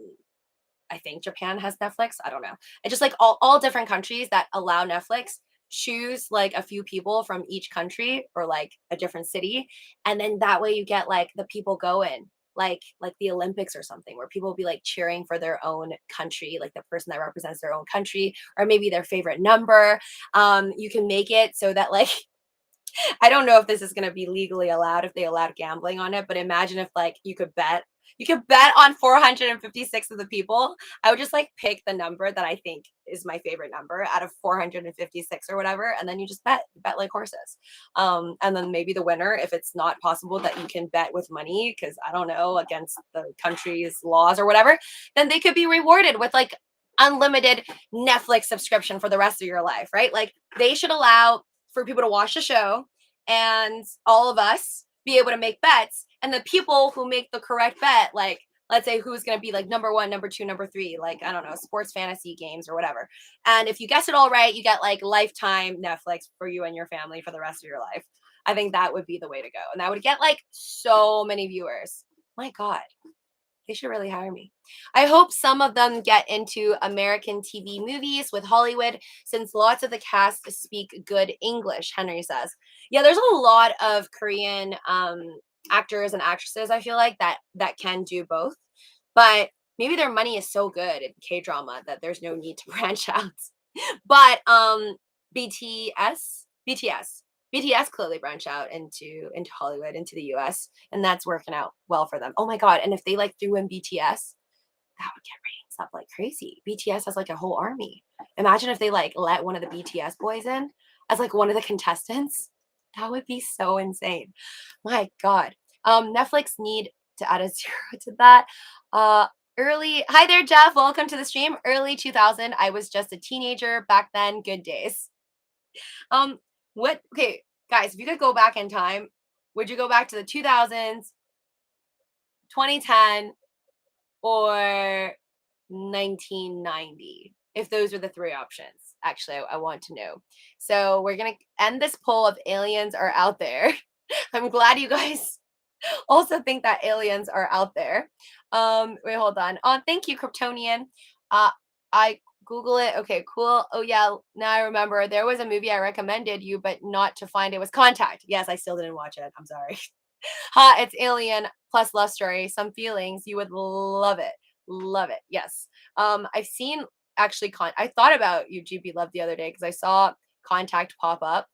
I think Japan has Netflix. I don't know. It's just like all different countries that allow Netflix. Choose like a few people from each country or like a different city, and then that way you get like the people going, like the Olympics or something, where people will be like cheering for their own country, like the person that represents their own country, or maybe their favorite number. You can make it so that like I don't know if this is going to be legally allowed if they allowed gambling on it, but imagine if like you could bet on 456 of the people. I would just like pick the number that I think is my favorite number out of 456 or whatever, and then you just bet like horses. And then maybe the winner, if it's not possible that you can bet with money because I don't know against the country's laws or whatever, then they could be rewarded with like unlimited Netflix subscription for the rest of your life, right? Like they should allow for people to watch the show and all of us be able to make bets, and the people who make the correct bet, like let's say who's going to be like number one, number two, number three, like I don't know, sports fantasy games or whatever, and if you guess it all right, you get like lifetime Netflix for you and your family for the rest of your life. I think that would be the way to go, and that would get like so many viewers. My god, they should really hire me. I hope some of them get into American TV movies with Hollywood since lots of the cast speak good English, Henry says. Yeah, there's a lot of Korean actors and actresses, I feel like, that can do both. But maybe their money is so good in K-drama that there's no need to branch out. But BTS clearly branch out into Hollywood, into the US, and that's working out well for them. Oh my god, and if they like threw in BTS, that would get ratings up like crazy. BTS has like a whole army. Imagine if they like let one of the BTS boys in as like one of the contestants. That would be so insane. My god. Netflix need to add a zero to that. Uh early Hi there, Jeff. Welcome to the stream. Early 2000. I was just a teenager back then. Good days. Um, what okay, guys, if you could go back in time, would you go back to the 2000s, 2010, or 1990? If those were the three options. Actually, I want to know. So we're gonna end this poll of aliens are out there. I'm glad you guys also think that aliens are out there. Wait, hold on. Oh, thank you, Kryptonian. I Google it. Okay, cool. Oh yeah, now I remember there was a movie I recommended you, but not to find. It was Contact. Yes, I still didn't watch it. I'm sorry. Ha, it's Alien plus love story. Some feelings. You would love it. Love it. Yes. I've seen actually I thought about UGB Love the other day because I saw Contact pop up,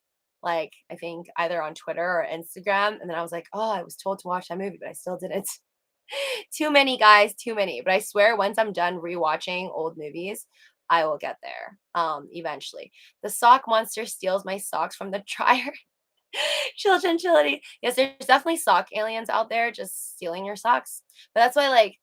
like I think either on Twitter or Instagram, and then I was like, oh, I was told to watch that movie, but I still didn't. Too many, guys, too many. But I swear once I'm done rewatching old movies, I will get there. Eventually. The sock monster steals my socks from the dryer. Chility. Yes, there's definitely sock aliens out there just stealing your socks. But that's why, like,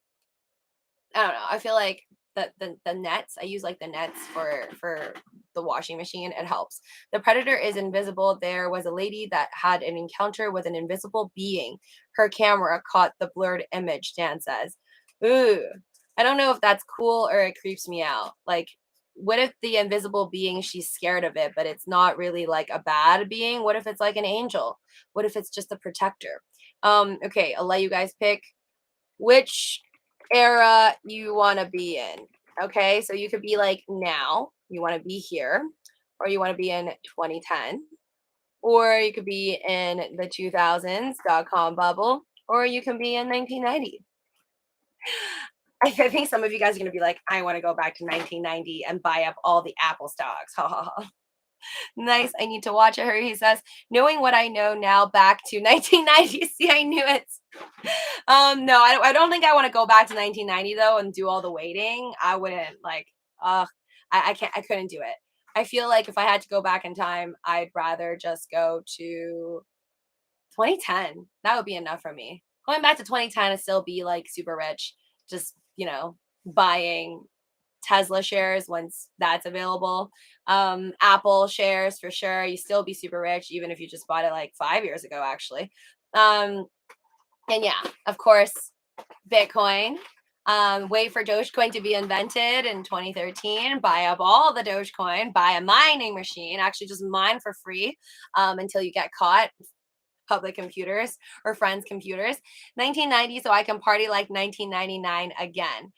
I don't know. I feel like the nets. I use like the nets for the washing machine. It helps. The predator is invisible. There was a lady that had an encounter with an invisible being. Her camera caught the blurred image. Dan says, "Ooh, I don't know if that's cool or it creeps me out. Like, what if the invisible being, she's scared of it, but it's not really like a bad being? What if it's like an angel? What if it's just a protector? Okay, I'll let you guys pick which era you want to be in. Okay, so you could be like now, you want to be here, or you want to be in 2010, or you could be in the 2000s dot-com bubble, or you can be in 1990. I think some of you guys are going to be like, I want to go back to 1990 and buy up all the Apple stocks. Ha ha ha. Nice. I need to watch it. He says, knowing what I know now back to 1990. See, I knew it. No, I don't think I want to go back to 1990 though and do all the waiting. I wouldn't like, I couldn't do it. I feel like if I had to go back in time, I'd rather just go to 2010. That would be enough for me. Going back to 2010 and still be like super rich, just, buying Tesla shares once that's available. Apple shares for sure. You still be super rich even if you just bought it like 5 years ago, actually. And yeah, of course, Bitcoin. Wait for Dogecoin to be invented in 2013. Buy up all the Dogecoin. Buy a mining machine. Actually, just mine for free until you get caught. Public computers or friends' computers. 1990, so I can party like 1999 again.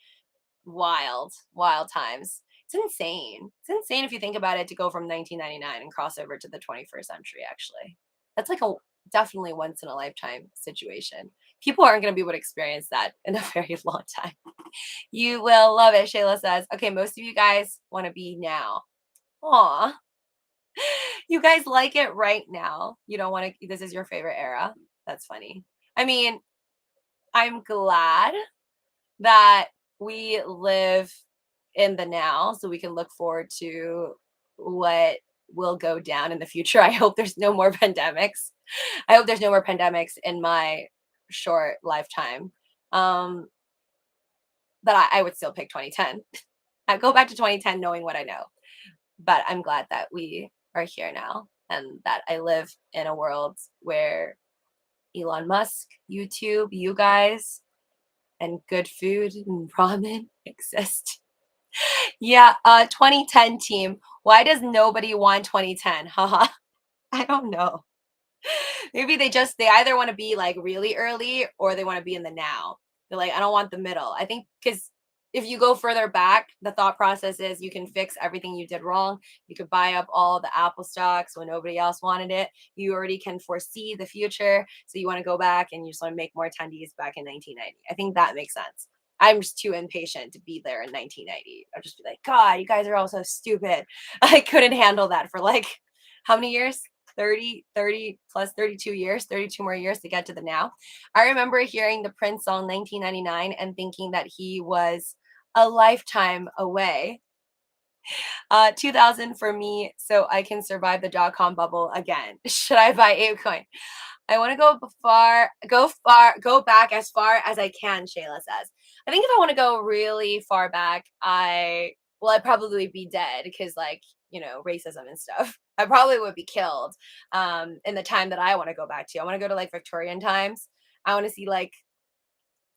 Wild, wild times. It's insane. It's insane if you think about it to go from 1999 and cross over to the 21st century, actually. That's like a definitely once in a lifetime situation. People aren't going to be able to experience that in a very long time. You will love it, Shayla says. Okay, most of you guys want to be now. Aw. You guys like it right now. You don't want to, this is your favorite era. That's funny. I mean, I'm glad that we live in the now so we can look forward to what will go down in the future. I hope there's no more pandemics. I hope there's no more pandemics in my short lifetime. But I would still pick 2010. I go back to 2010 knowing what I know. But I'm glad that we are here now and that I live in a world where Elon Musk, YouTube, you guys, and good food and ramen exist. Yeah, 2010 team. Why does nobody want 2010? Haha. I don't know. Maybe they either want to be like really early or they want to be in the now. They're like, I don't want the middle. I think because if you go further back, the thought process is you can fix everything you did wrong. You could buy up all the Apple stocks when nobody else wanted it. You already can foresee the future. So you want to go back and you just want to make more attendees back in 1990. I think that makes sense. I'm just too impatient to be there in 1990. I'll just be like, God, you guys are all so stupid. I couldn't handle that for like how many years? 30 plus 32 years, 32 more years to get to the now. I remember hearing the Prince song 1999 and thinking that he was a lifetime away. 2000 for me, so I can survive the dot-com bubble again. Should I buy ApeCoin? I want to go back as far as I can, Shayla says. I think if I want to go really far back, I'd probably be dead because like, racism and stuff. I probably would be killed in the time that I want to go back to. I want to go to like Victorian times. I want to see like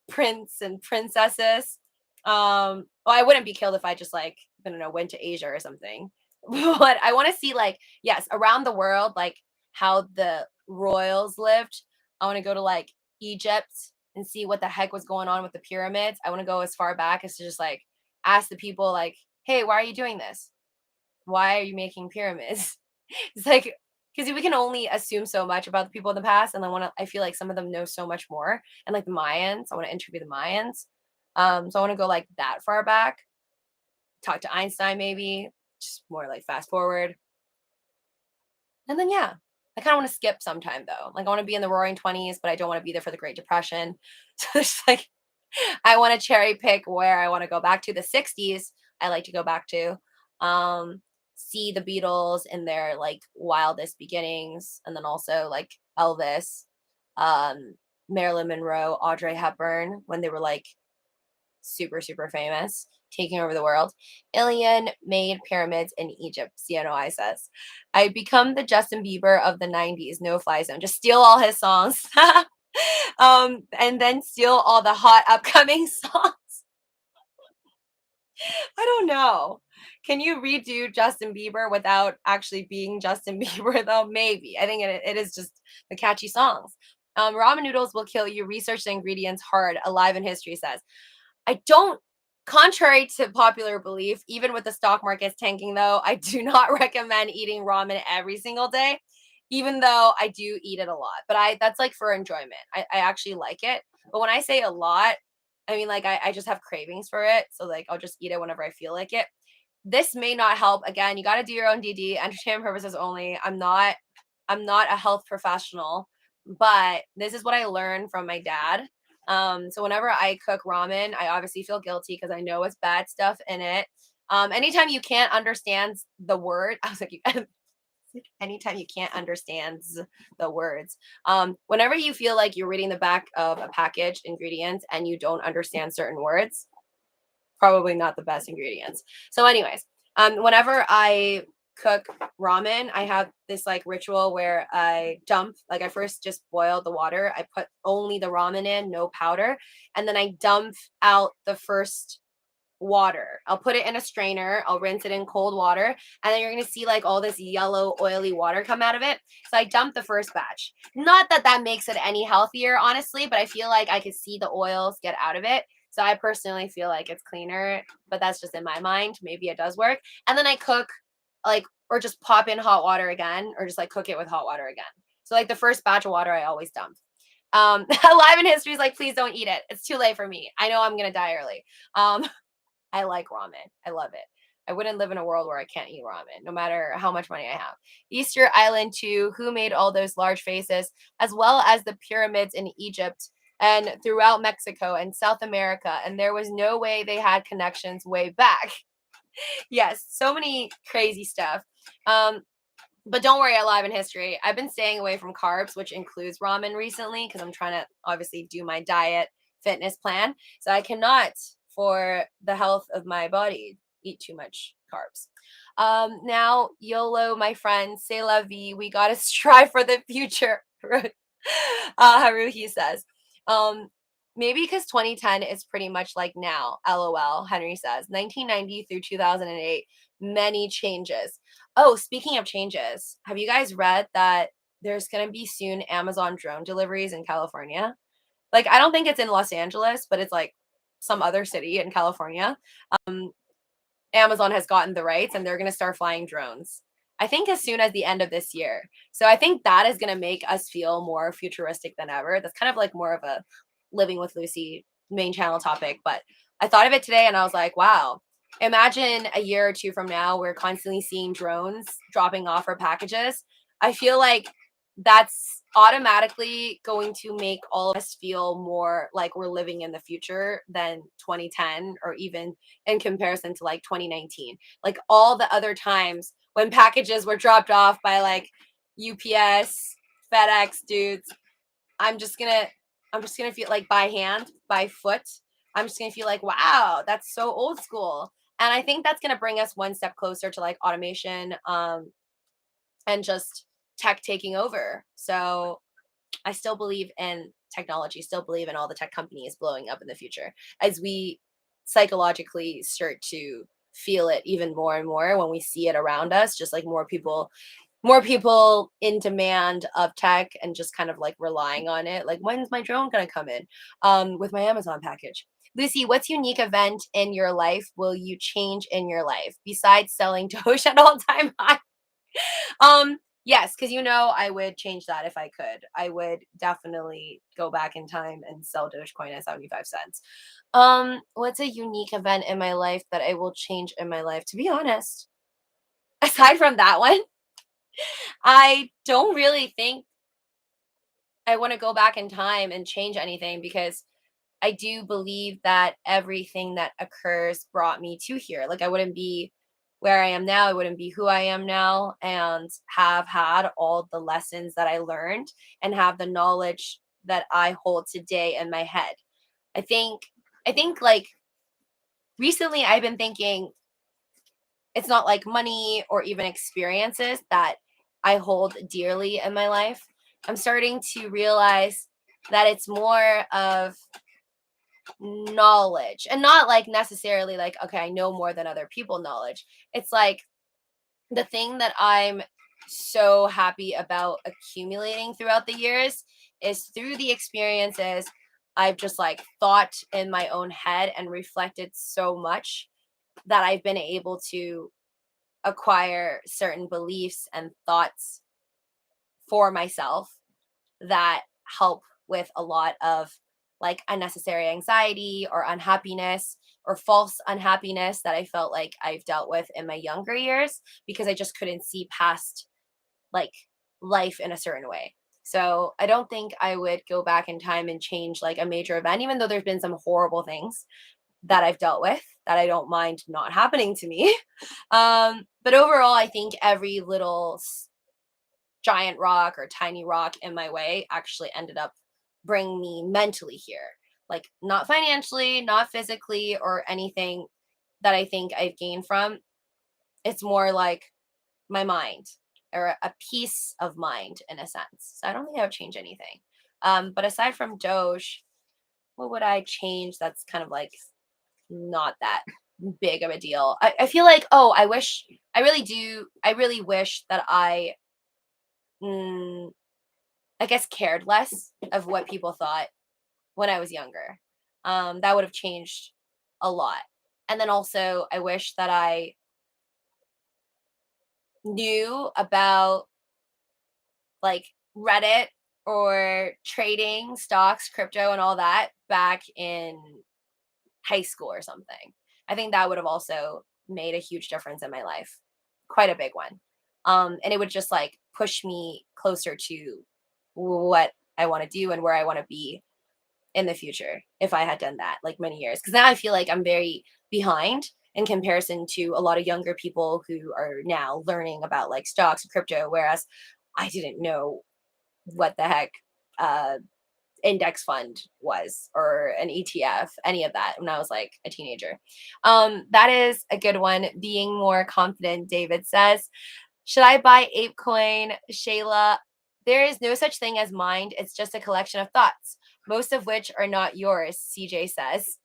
prince and princesses. I wouldn't be killed if I just like, I don't know, went to Asia or something. But I want to see like, yes, around the world, like how the royals lived. I want to go to like Egypt and see what the heck was going on with the pyramids. I want to go as far back as to just like ask the people like, hey, why are you doing this? Why are you making pyramids? It's like, because we can only assume so much about the people in the past, and I feel like some of them know so much more. And like the Mayans, I want to interview the Mayans. So I want to go like that far back, talk to Einstein maybe, just more like fast forward. And then yeah, I kind of want to skip sometime though. Like I want to be in the Roaring 20s, but I don't want to be there for the Great Depression. So it's like I want to cherry pick where I want to go back to. The 60s, I like to go back to. See the Beatles in their like wildest beginnings, and then also like Elvis, Marilyn Monroe, Audrey Hepburn when they were like super, super famous, taking over the world. Ilian made pyramids in Egypt, CNOI says. I become the Justin Bieber of the 90s, no fly zone. Just steal all his songs. And then steal all the hot upcoming songs. I don't know. Can you redo Justin Bieber without actually being Justin Bieber, though? Maybe. I think it is just the catchy songs. Ramen noodles will kill you. Research the ingredients hard. Alive in History says. I don't, contrary to popular belief, even with the stock markets tanking, though, I do not recommend eating ramen every single day, even though I do eat it a lot. But that's like for enjoyment. I actually like it. But when I say a lot, I mean, like, I just have cravings for it. So, like, I'll just eat it whenever I feel like it. This may not help. Again, you got to do your own DD, entertainment purposes only. I'm not a health professional, but this is what I learned from my dad. So whenever I cook ramen, I obviously feel guilty because I know it's bad stuff in it. Anytime you can't understand the word, I was like, anytime you can't understand the words, whenever you feel like you're reading the back of a package ingredients and you don't understand certain words, probably not the best ingredients. So anyways, whenever I cook ramen, I have this like ritual where I dump, like I first just boil the water. I put only the ramen in, no powder. And then I dump out the first water. I'll put it in a strainer. I'll rinse it in cold water. And then you're going to see like all this yellow, oily water come out of it. So I dumped the first batch. Not that that makes it any healthier, honestly, but I feel like I could see the oils get out of it. So I personally feel like it's cleaner, but that's just in my mind. Maybe it does work. And then I cook like, or just pop in hot water again, or just like cook it with hot water again. So like the first batch of water, I always dump. Alive in History is like, please don't eat it. It's too late for me. I know I'm going to die early. I like ramen. I love it. I wouldn't live in a world where I can't eat ramen, no matter how much money I have. Easter Island 2, who made all those large faces, as well as the pyramids in Egypt and throughout Mexico and South America. And there was no way they had connections way back. Yes, so many crazy stuff. But don't worry, Alive in History. I've been staying away from carbs, which includes ramen recently, because I'm trying to obviously do my diet fitness plan. So I cannot, for the health of my body, eat too much carbs. Now, YOLO, my friend, c'est la vie. We got to strive for the future. Haruhi says. Maybe because 2010 is pretty much like now. LOL, Henry says. 1990 through 2008, many changes. Oh, speaking of changes, have you guys read that there's going to be soon Amazon drone deliveries in California? Like, I don't think it's in Los Angeles, but it's like some other city in California. Amazon has gotten the rights and they're going to start flying drones. I think as soon as the end of this year. So I think that is going to make us feel more futuristic than ever. That's kind of like more of a Living with Lucy main channel topic, but I thought of it today and I was like, wow, imagine a year or two from now, we're constantly seeing drones dropping off our packages. I feel like that's automatically going to make all of us feel more like we're living in the future than 2010, or even in comparison to like 2019. Like all the other times when packages were dropped off by like UPS, FedEx dudes, I'm just gonna feel like by hand, by foot. I'm just gonna feel like, wow, that's so old school. And I think that's gonna bring us one step closer to like automation, and just tech taking over. So I still believe in technology, still believe in all the tech companies blowing up in the future as we psychologically start to feel it even more and more when we see it around us, just like more people in demand of tech and just kind of like relying on it. Like, when's my drone going to come in with my Amazon package? Lucy, what's unique event in your life will you change in your life besides selling Doge at all time high? Yes, because I would change that if I could. I would definitely go back in time and sell Dogecoin at 75 cents. What's a unique event in my life that I will change in my life? To be honest, aside from that one, I don't really think I want to go back in time and change anything, because I do believe that everything that occurs brought me to here. Like, I wouldn't be where I am now. I wouldn't be who I am now and have had all the lessons that I learned and have the knowledge that I hold today in my head. I think like recently I've been thinking it's not like money or even experiences that I hold dearly in my life. I'm starting to realize that it's more of knowledge, and not like necessarily like, okay, I know more than other people knowledge. It's like the thing that I'm so happy about accumulating throughout the years is through the experiences I've just like thought in my own head and reflected so much that I've been able to acquire certain beliefs and thoughts for myself that help with a lot of like unnecessary anxiety or unhappiness or false unhappiness that I felt like I've dealt with in my younger years, because I just couldn't see past like life in a certain way. So I don't think I would go back in time and change like a major event, even though there's been some horrible things that I've dealt with that I don't mind not happening to me. But overall, I think every little giant rock or tiny rock in my way actually ended up bringing me mentally here. like not financially, not physically, or anything that I think I've gained from. It's more like my mind or a peace of mind in a sense. So I don't think I would change anything. But aside from Doge, what would I change that's kind of like not that big of a deal? I feel like, oh, I really wish that mm, I guess, cared less of what people thought when I was younger. That would have changed a lot. And then also, I wish that I knew about like Reddit or trading stocks, crypto, and all that back in high school or something. I think that would have also made a huge difference in my life, quite a big one. And it would just like push me closer to what I want to do and where I want to be in the future if I had done that like many years. Because now I feel like I'm very behind in comparison to a lot of younger people who are now learning about like stocks and crypto, whereas I didn't know what the heck uh index fund was or an ETF, any of that when I was like a teenager. That is a good one. Being more confident, David says. Should I buy ApeCoin, Shayla? There is no such thing as mind. It's just a collection of thoughts, most of which are not yours, CJ says.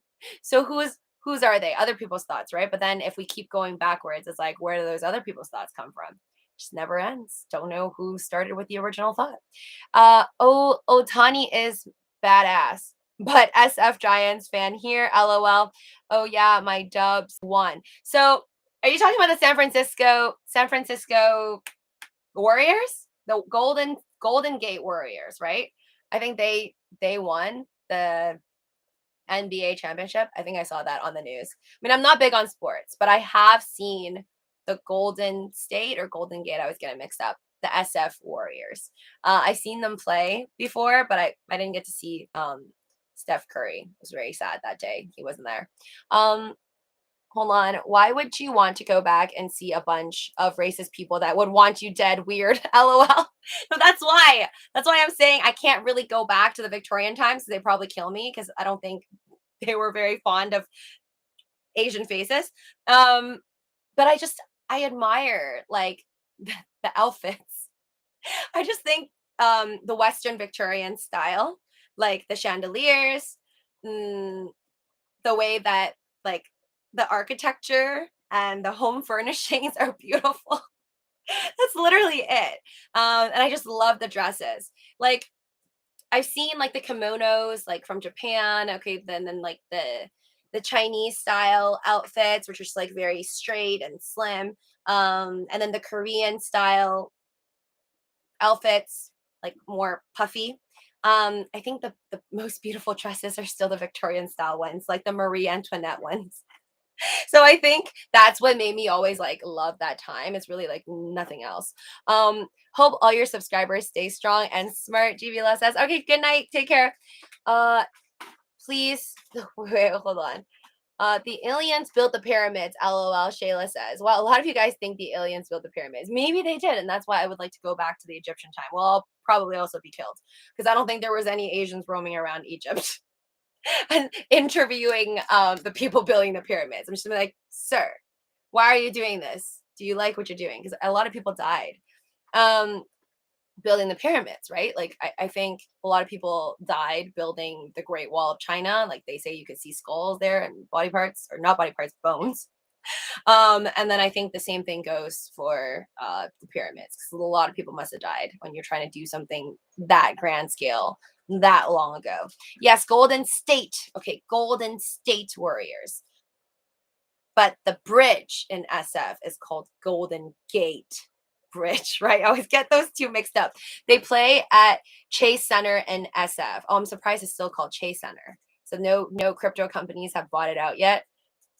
So whose are they? Other people's thoughts, right? But then if we keep going backwards, it's like, where do those other people's thoughts come from? Just never ends. Don't know who started with the original thought. Otani is badass, but SF Giants fan here. LOL. Oh yeah, my Dubs won. So are you talking about the San Francisco Warriors? The Golden Gate Warriors, right? I think they won the NBA championship. I think I saw that on the news. I mean, I'm not big on sports, but I have seen the Golden State or Golden Gate. I was getting mixed up. The SF Warriors. I've seen them play before, but I didn't get to see Steph Curry. It was very sad that day. He wasn't there. Hold on. Why would you want to go back and see a bunch of racist people that would want you dead? Weird. LOL. No, that's why. That's why I'm saying I can't really go back to the Victorian times. They probably kill me because I don't think they were very fond of Asian faces. But I admire like the outfits. I just think the Western Victorian style, like the chandeliers, mm, the way that like the architecture and the home furnishings are beautiful. That's literally it. And I just love the dresses. Like I've seen like the kimonos like from Japan. Okay, then like the Chinese style outfits, which are just like very straight and slim. And then the Korean style outfits, like more puffy. I think the most beautiful dresses are still the Victorian style ones, like the Marie Antoinette ones. So I think that's what made me always like love that time. It's really like nothing else. Hope all your subscribers stay strong and smart. GVLS says, okay, good night. Take care. Please wait, hold on. The aliens built the pyramids. LOL. Shayla says, well, a lot of you guys think the aliens built the pyramids. Maybe they did, and that's why I would like to go back to the Egyptian time. Well, I'll probably also be killed because I don't think there was any Asians roaming around Egypt and interviewing the people building the pyramids. I'm just gonna be like, sir, why are you doing this? Do you like what you're doing? Because a lot of people died building the pyramids, right? Like I think a lot of people died building the Great Wall of China. Like they say you could see skulls there and body parts, or not body parts, bones. And then I think the same thing goes for the pyramids, because a lot of people must have died when you're trying to do something that grand scale that long ago. Yes, Golden State. Okay, Golden State Warriors. But the bridge in SF is called Golden Gate Bridge, right? I always get those two mixed up. They play at Chase Center in SF. Oh, I'm surprised it's still called Chase Center. So no crypto companies have bought it out yet.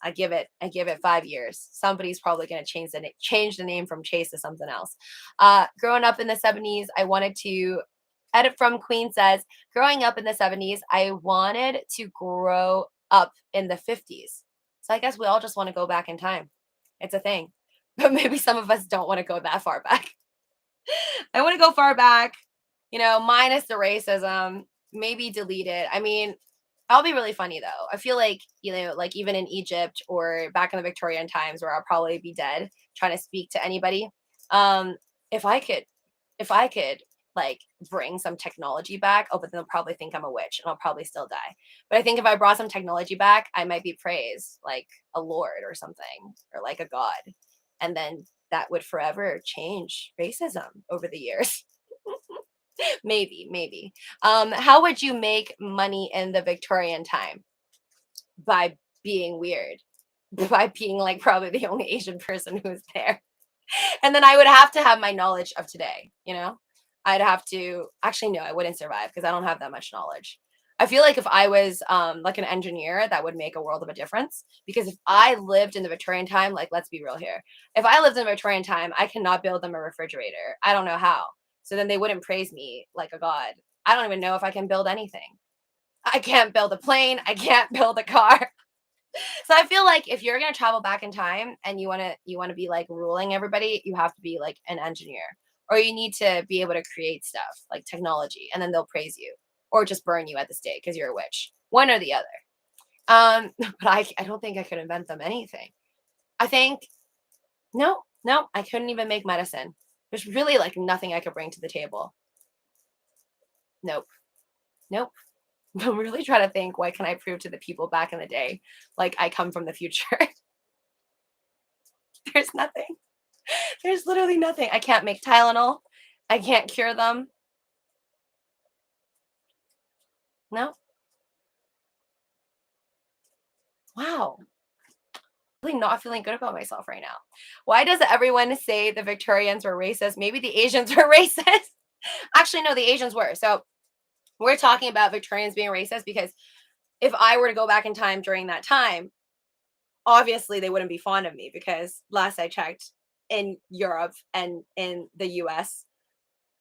I give it 5 years. Somebody's probably going to change the name from Chase to something else. Growing up in the 70s, I wanted to edit from Queen says, growing up in the 70s, I wanted to grow up in the 50s. So I guess we all just want to go back in time. It's a thing. But maybe some of us don't want to go that far back. I want to go far back, minus the racism, maybe delete it. I mean, I'll be really funny though. I feel like, like even in Egypt or back in the Victorian times where I'll probably be dead trying to speak to anybody. Um, if I could, if I could like bring some technology back, oh, but they'll probably think I'm a witch and I'll probably still die. But I think if I brought some technology back, I might be praised like a lord or something, or like a god. And then that would forever change racism over the years. Maybe, maybe. How would you make money in the Victorian time? By being weird, by being like probably the only Asian person who's there. And then I would have to have my knowledge of today, you know? I'd have to actually no, I wouldn't survive because I don't have that much knowledge. I feel like if I was like an engineer, that would make a world of a difference. Because if I lived in the Victorian time, like let's be real here. If I lived in the Victorian time, I cannot build them a refrigerator. I don't know how. So then they wouldn't praise me like a god. I don't even know if I can build anything. I can't build a plane. I can't build a car. So I feel like if you're gonna travel back in time and you wanna be like ruling everybody, you have to be like an engineer. Or you need to be able to create stuff like technology and then they'll praise you. Or just burn you at the stake because you're a witch. One or the other. But I don't think I could invent them anything. I think no, no, I couldn't even make medicine. There's really like nothing I could bring to the table. Nope. Nope. I'm really trying to think what can I prove to the people back in the day? Like I come from the future. There's nothing. There's literally nothing. I can't make Tylenol. I can't cure them. No. Wow. Really not feeling good about myself right now. Why does everyone say the Victorians were racist? Maybe the Asians were racist. Actually, no, the Asians were. So we're talking about Victorians being racist because if I were to go back in time during that time, obviously they wouldn't be fond of me because last I checked in Europe and in the US,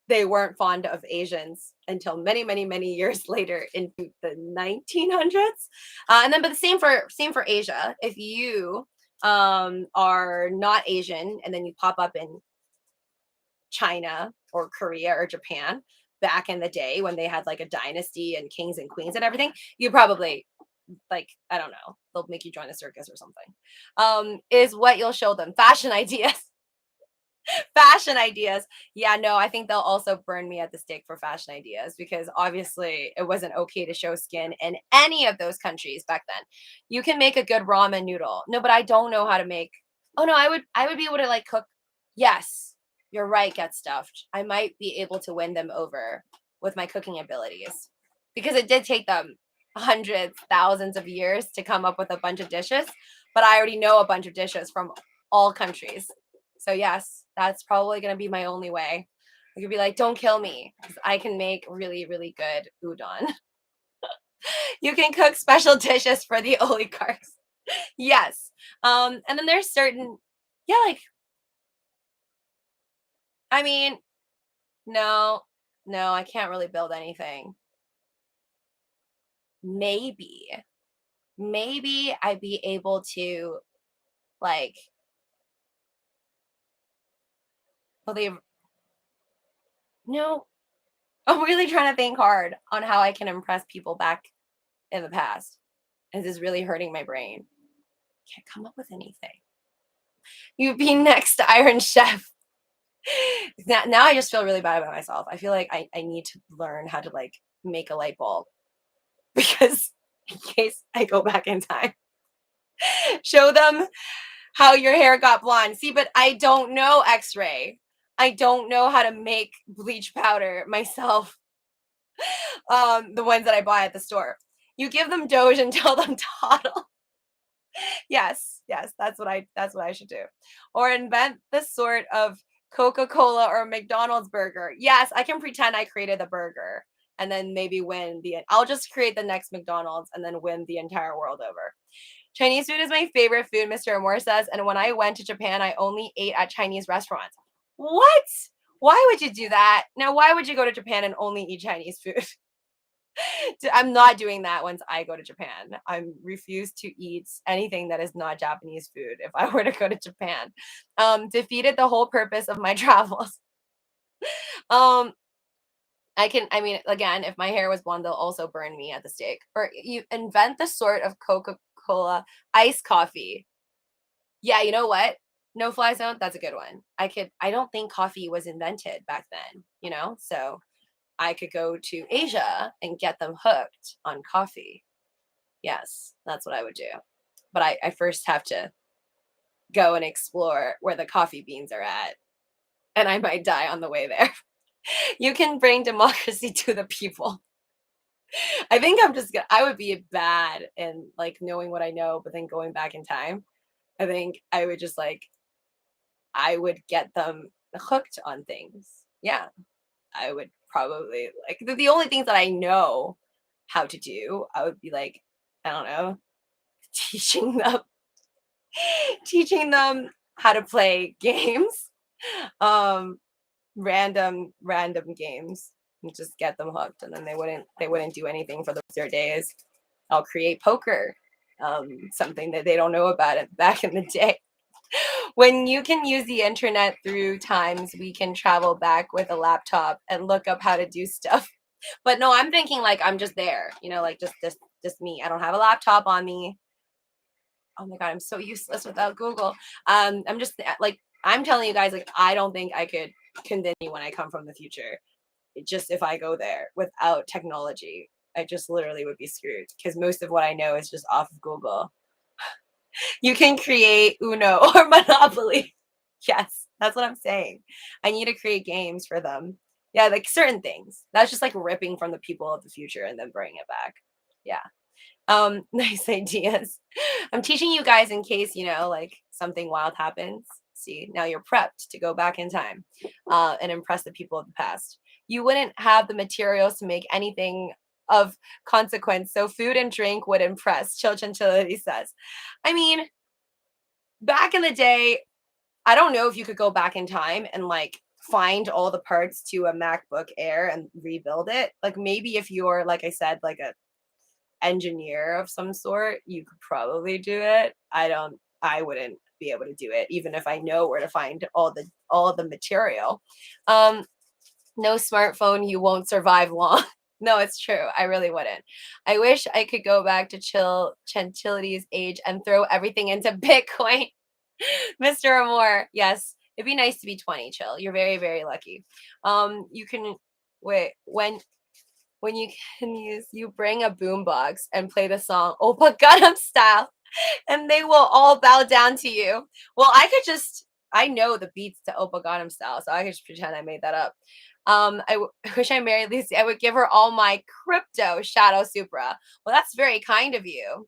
they weren't fond of Asians until many, many, many years later into the 1900s. And then, but the same for Asia. If you are not Asian and then you pop up in China or Korea or Japan back in the day when they had like a dynasty and kings and queens and everything, you probably like I don't know, they'll make you join a circus or something. Is what you'll show them fashion ideas. Fashion ideas. Yeah, no, I think they'll also burn me at the stake for fashion ideas because obviously it wasn't okay to show skin in any of those countries back then. You can make a good ramen noodle. No, but I don't know how to make. Oh no, I would be able to like cook. Yes, you're right, get stuffed. I might be able to win them over with my cooking abilities because it did take them hundreds, thousands of years to come up with a bunch of dishes, but I already know a bunch of dishes from all countries. So yes, that's probably gonna be my only way. I could be like, don't kill me, because I can make really, really good udon. You can cook special dishes for the oligarchs. Yes. And then there's certain, yeah, like I mean, no, no, I can't really build anything. Maybe, maybe I'd be able to like, believe. No, I'm really trying to think hard on how I can impress people back in the past. This is really hurting my brain. Can't come up with anything. You'd be next to Iron Chef. Now I just feel really bad about myself. I feel like I need to learn how to like make a light bulb because in case I go back in time, show them how your hair got blonde. See, but I don't know X-ray. I don't know how to make bleach powder myself. The ones that I buy at the store. You give them Doge and tell them to hodl. Yes, yes, that's what I should do. Or invent the sort of Coca-Cola or McDonald's burger. Yes, I can pretend I created the burger and then maybe win the I'll just create the next McDonald's and then win the entire world over. Chinese food is my favorite food, Mr. Amor says, and when I went to Japan, I only ate at Chinese restaurants. What? Why would you do that? Now, why would you go to Japan and only eat Chinese food? I'm not doing that once I go to Japan. I refuse to eat anything that is not Japanese food if I were to go to Japan. Defeated the whole purpose of my travels. Um, I mean, again, if my hair was blonde, they'll also burn me at the stake. Or you invent the sort of Coca-Cola iced coffee. Yeah, you know what? No fly zone, that's a good one. I don't think coffee was invented back then, you know? So I could go to Asia and get them hooked on coffee. Yes, that's what I would do. But I first have to go and explore where the coffee beans are at, and I might die on the way there. You can bring democracy to the people. I think I would be bad in like knowing what I know, but then going back in time. I think I would just like, I would get them hooked on things. Yeah, I would probably like the only things that I know how to do, I would be like, I don't know, teaching them teaching them how to play games. Um random games and just get them hooked, and then they wouldn't do anything for the rest of their days. I'll create poker, something that they don't know about it back in the day. When you can use the internet through times we can travel back with a laptop and look up how to do stuff. But no, I'm thinking like I'm just there, like just me. I don't have a laptop on me. Oh my god, I'm so useless without Google. I'm just like, I'm telling you guys, like, I don't think I could continue when I come from the future. Just if I go there without technology, I just literally would be screwed because most of what I know is just off of Google. You can create Uno or Monopoly. Yes, that's what I'm saying. I need to create games for them. Yeah, like certain things. That's just like ripping from the people of the future and then bringing it back. Yeah. Nice ideas. I'm teaching you guys in case, like something wild happens. See, now you're prepped to go back in time and impress the people of the past. You wouldn't have the materials to make anything of consequence, so food and drink would impress. Chilchanchility says. I mean, back in the day, I don't know if you could go back in time and like find all the parts to a MacBook Air and rebuild it. Like maybe if you're, like I said, like a engineer of some sort, you could probably do it. I wouldn't be able to do it even if I know where to find all the material. Um no smartphone, you won't survive long. No, it's true. I really wouldn't. I wish I could go back to chill Chantilly's age and throw everything into Bitcoin. Mr. Amore, yes. It'd be nice to be 20, chill. You're very, very lucky. You can wait when you bring a boombox and play the song Opa Gangnam Style, and they will all bow down to you. Well, I know the beats to Opa Gangnam Style, so I could just pretend I made that up. I wish I married Lucy. I would give her all my crypto, Shadow Supra. Well, that's very kind of you.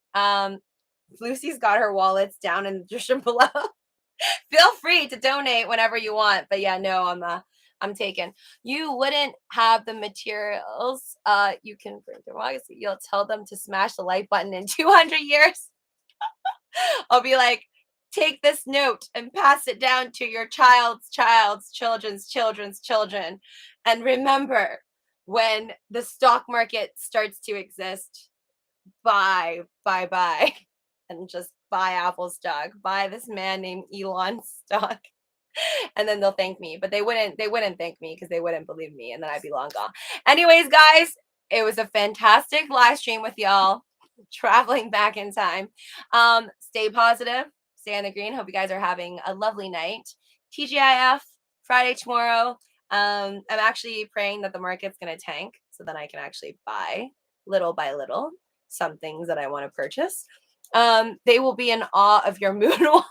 Lucy's got her wallets down in the description below. Feel free to donate whenever you want. But yeah, no, I'm taken. You wouldn't have the materials. You can bring their legacy. You'll tell them to smash the like button in 200 years. I'll be like, take this note and pass it down to your children's children. And remember, when the stock market starts to exist, buy, and just buy Apple stock, buy this man named Elon stock. And then they'll thank me, but they wouldn't thank me because they wouldn't believe me, and then I'd be long gone. Anyways, guys, it was a fantastic live stream with y'all, traveling back in time. Stay positive, stay on the green. Hope you guys are having a lovely night. TGIF Friday tomorrow. I'm actually praying that the market's gonna tank so then I can actually buy little by little some things that I want to purchase. They will be in awe of your moonwalk.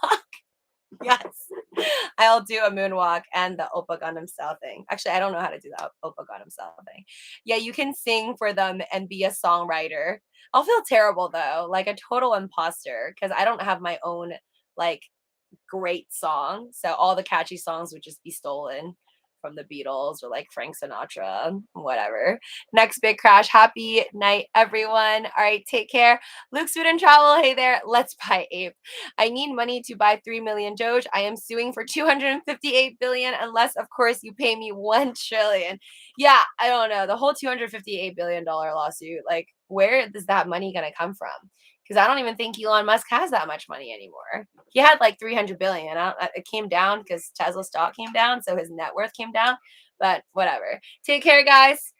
Yes, I'll do a moonwalk and the Opa Gangnam Style thing. Actually, I don't know how to do the Opa Gangnam Style thing. Yeah, you can sing for them and be a songwriter. I'll feel terrible though, like a total imposter, because I don't have my own like great song. So all the catchy songs would just be stolen from the Beatles or like Frank Sinatra, whatever. Next big crash. Happy night, everyone. All right, take care. Luke's Food and Travel. Hey there. Let's buy Ape. I need money to buy 3 million Doge. I am suing for 258 billion unless, of course, you pay me 1 trillion. Yeah, I don't know. The whole $258 billion lawsuit, like, where is that money going to come from? Because I don't even think Elon Musk has that much money anymore. He had like 300 billion. It came down because Tesla stock came down, so his net worth came down. But whatever. Take care, guys.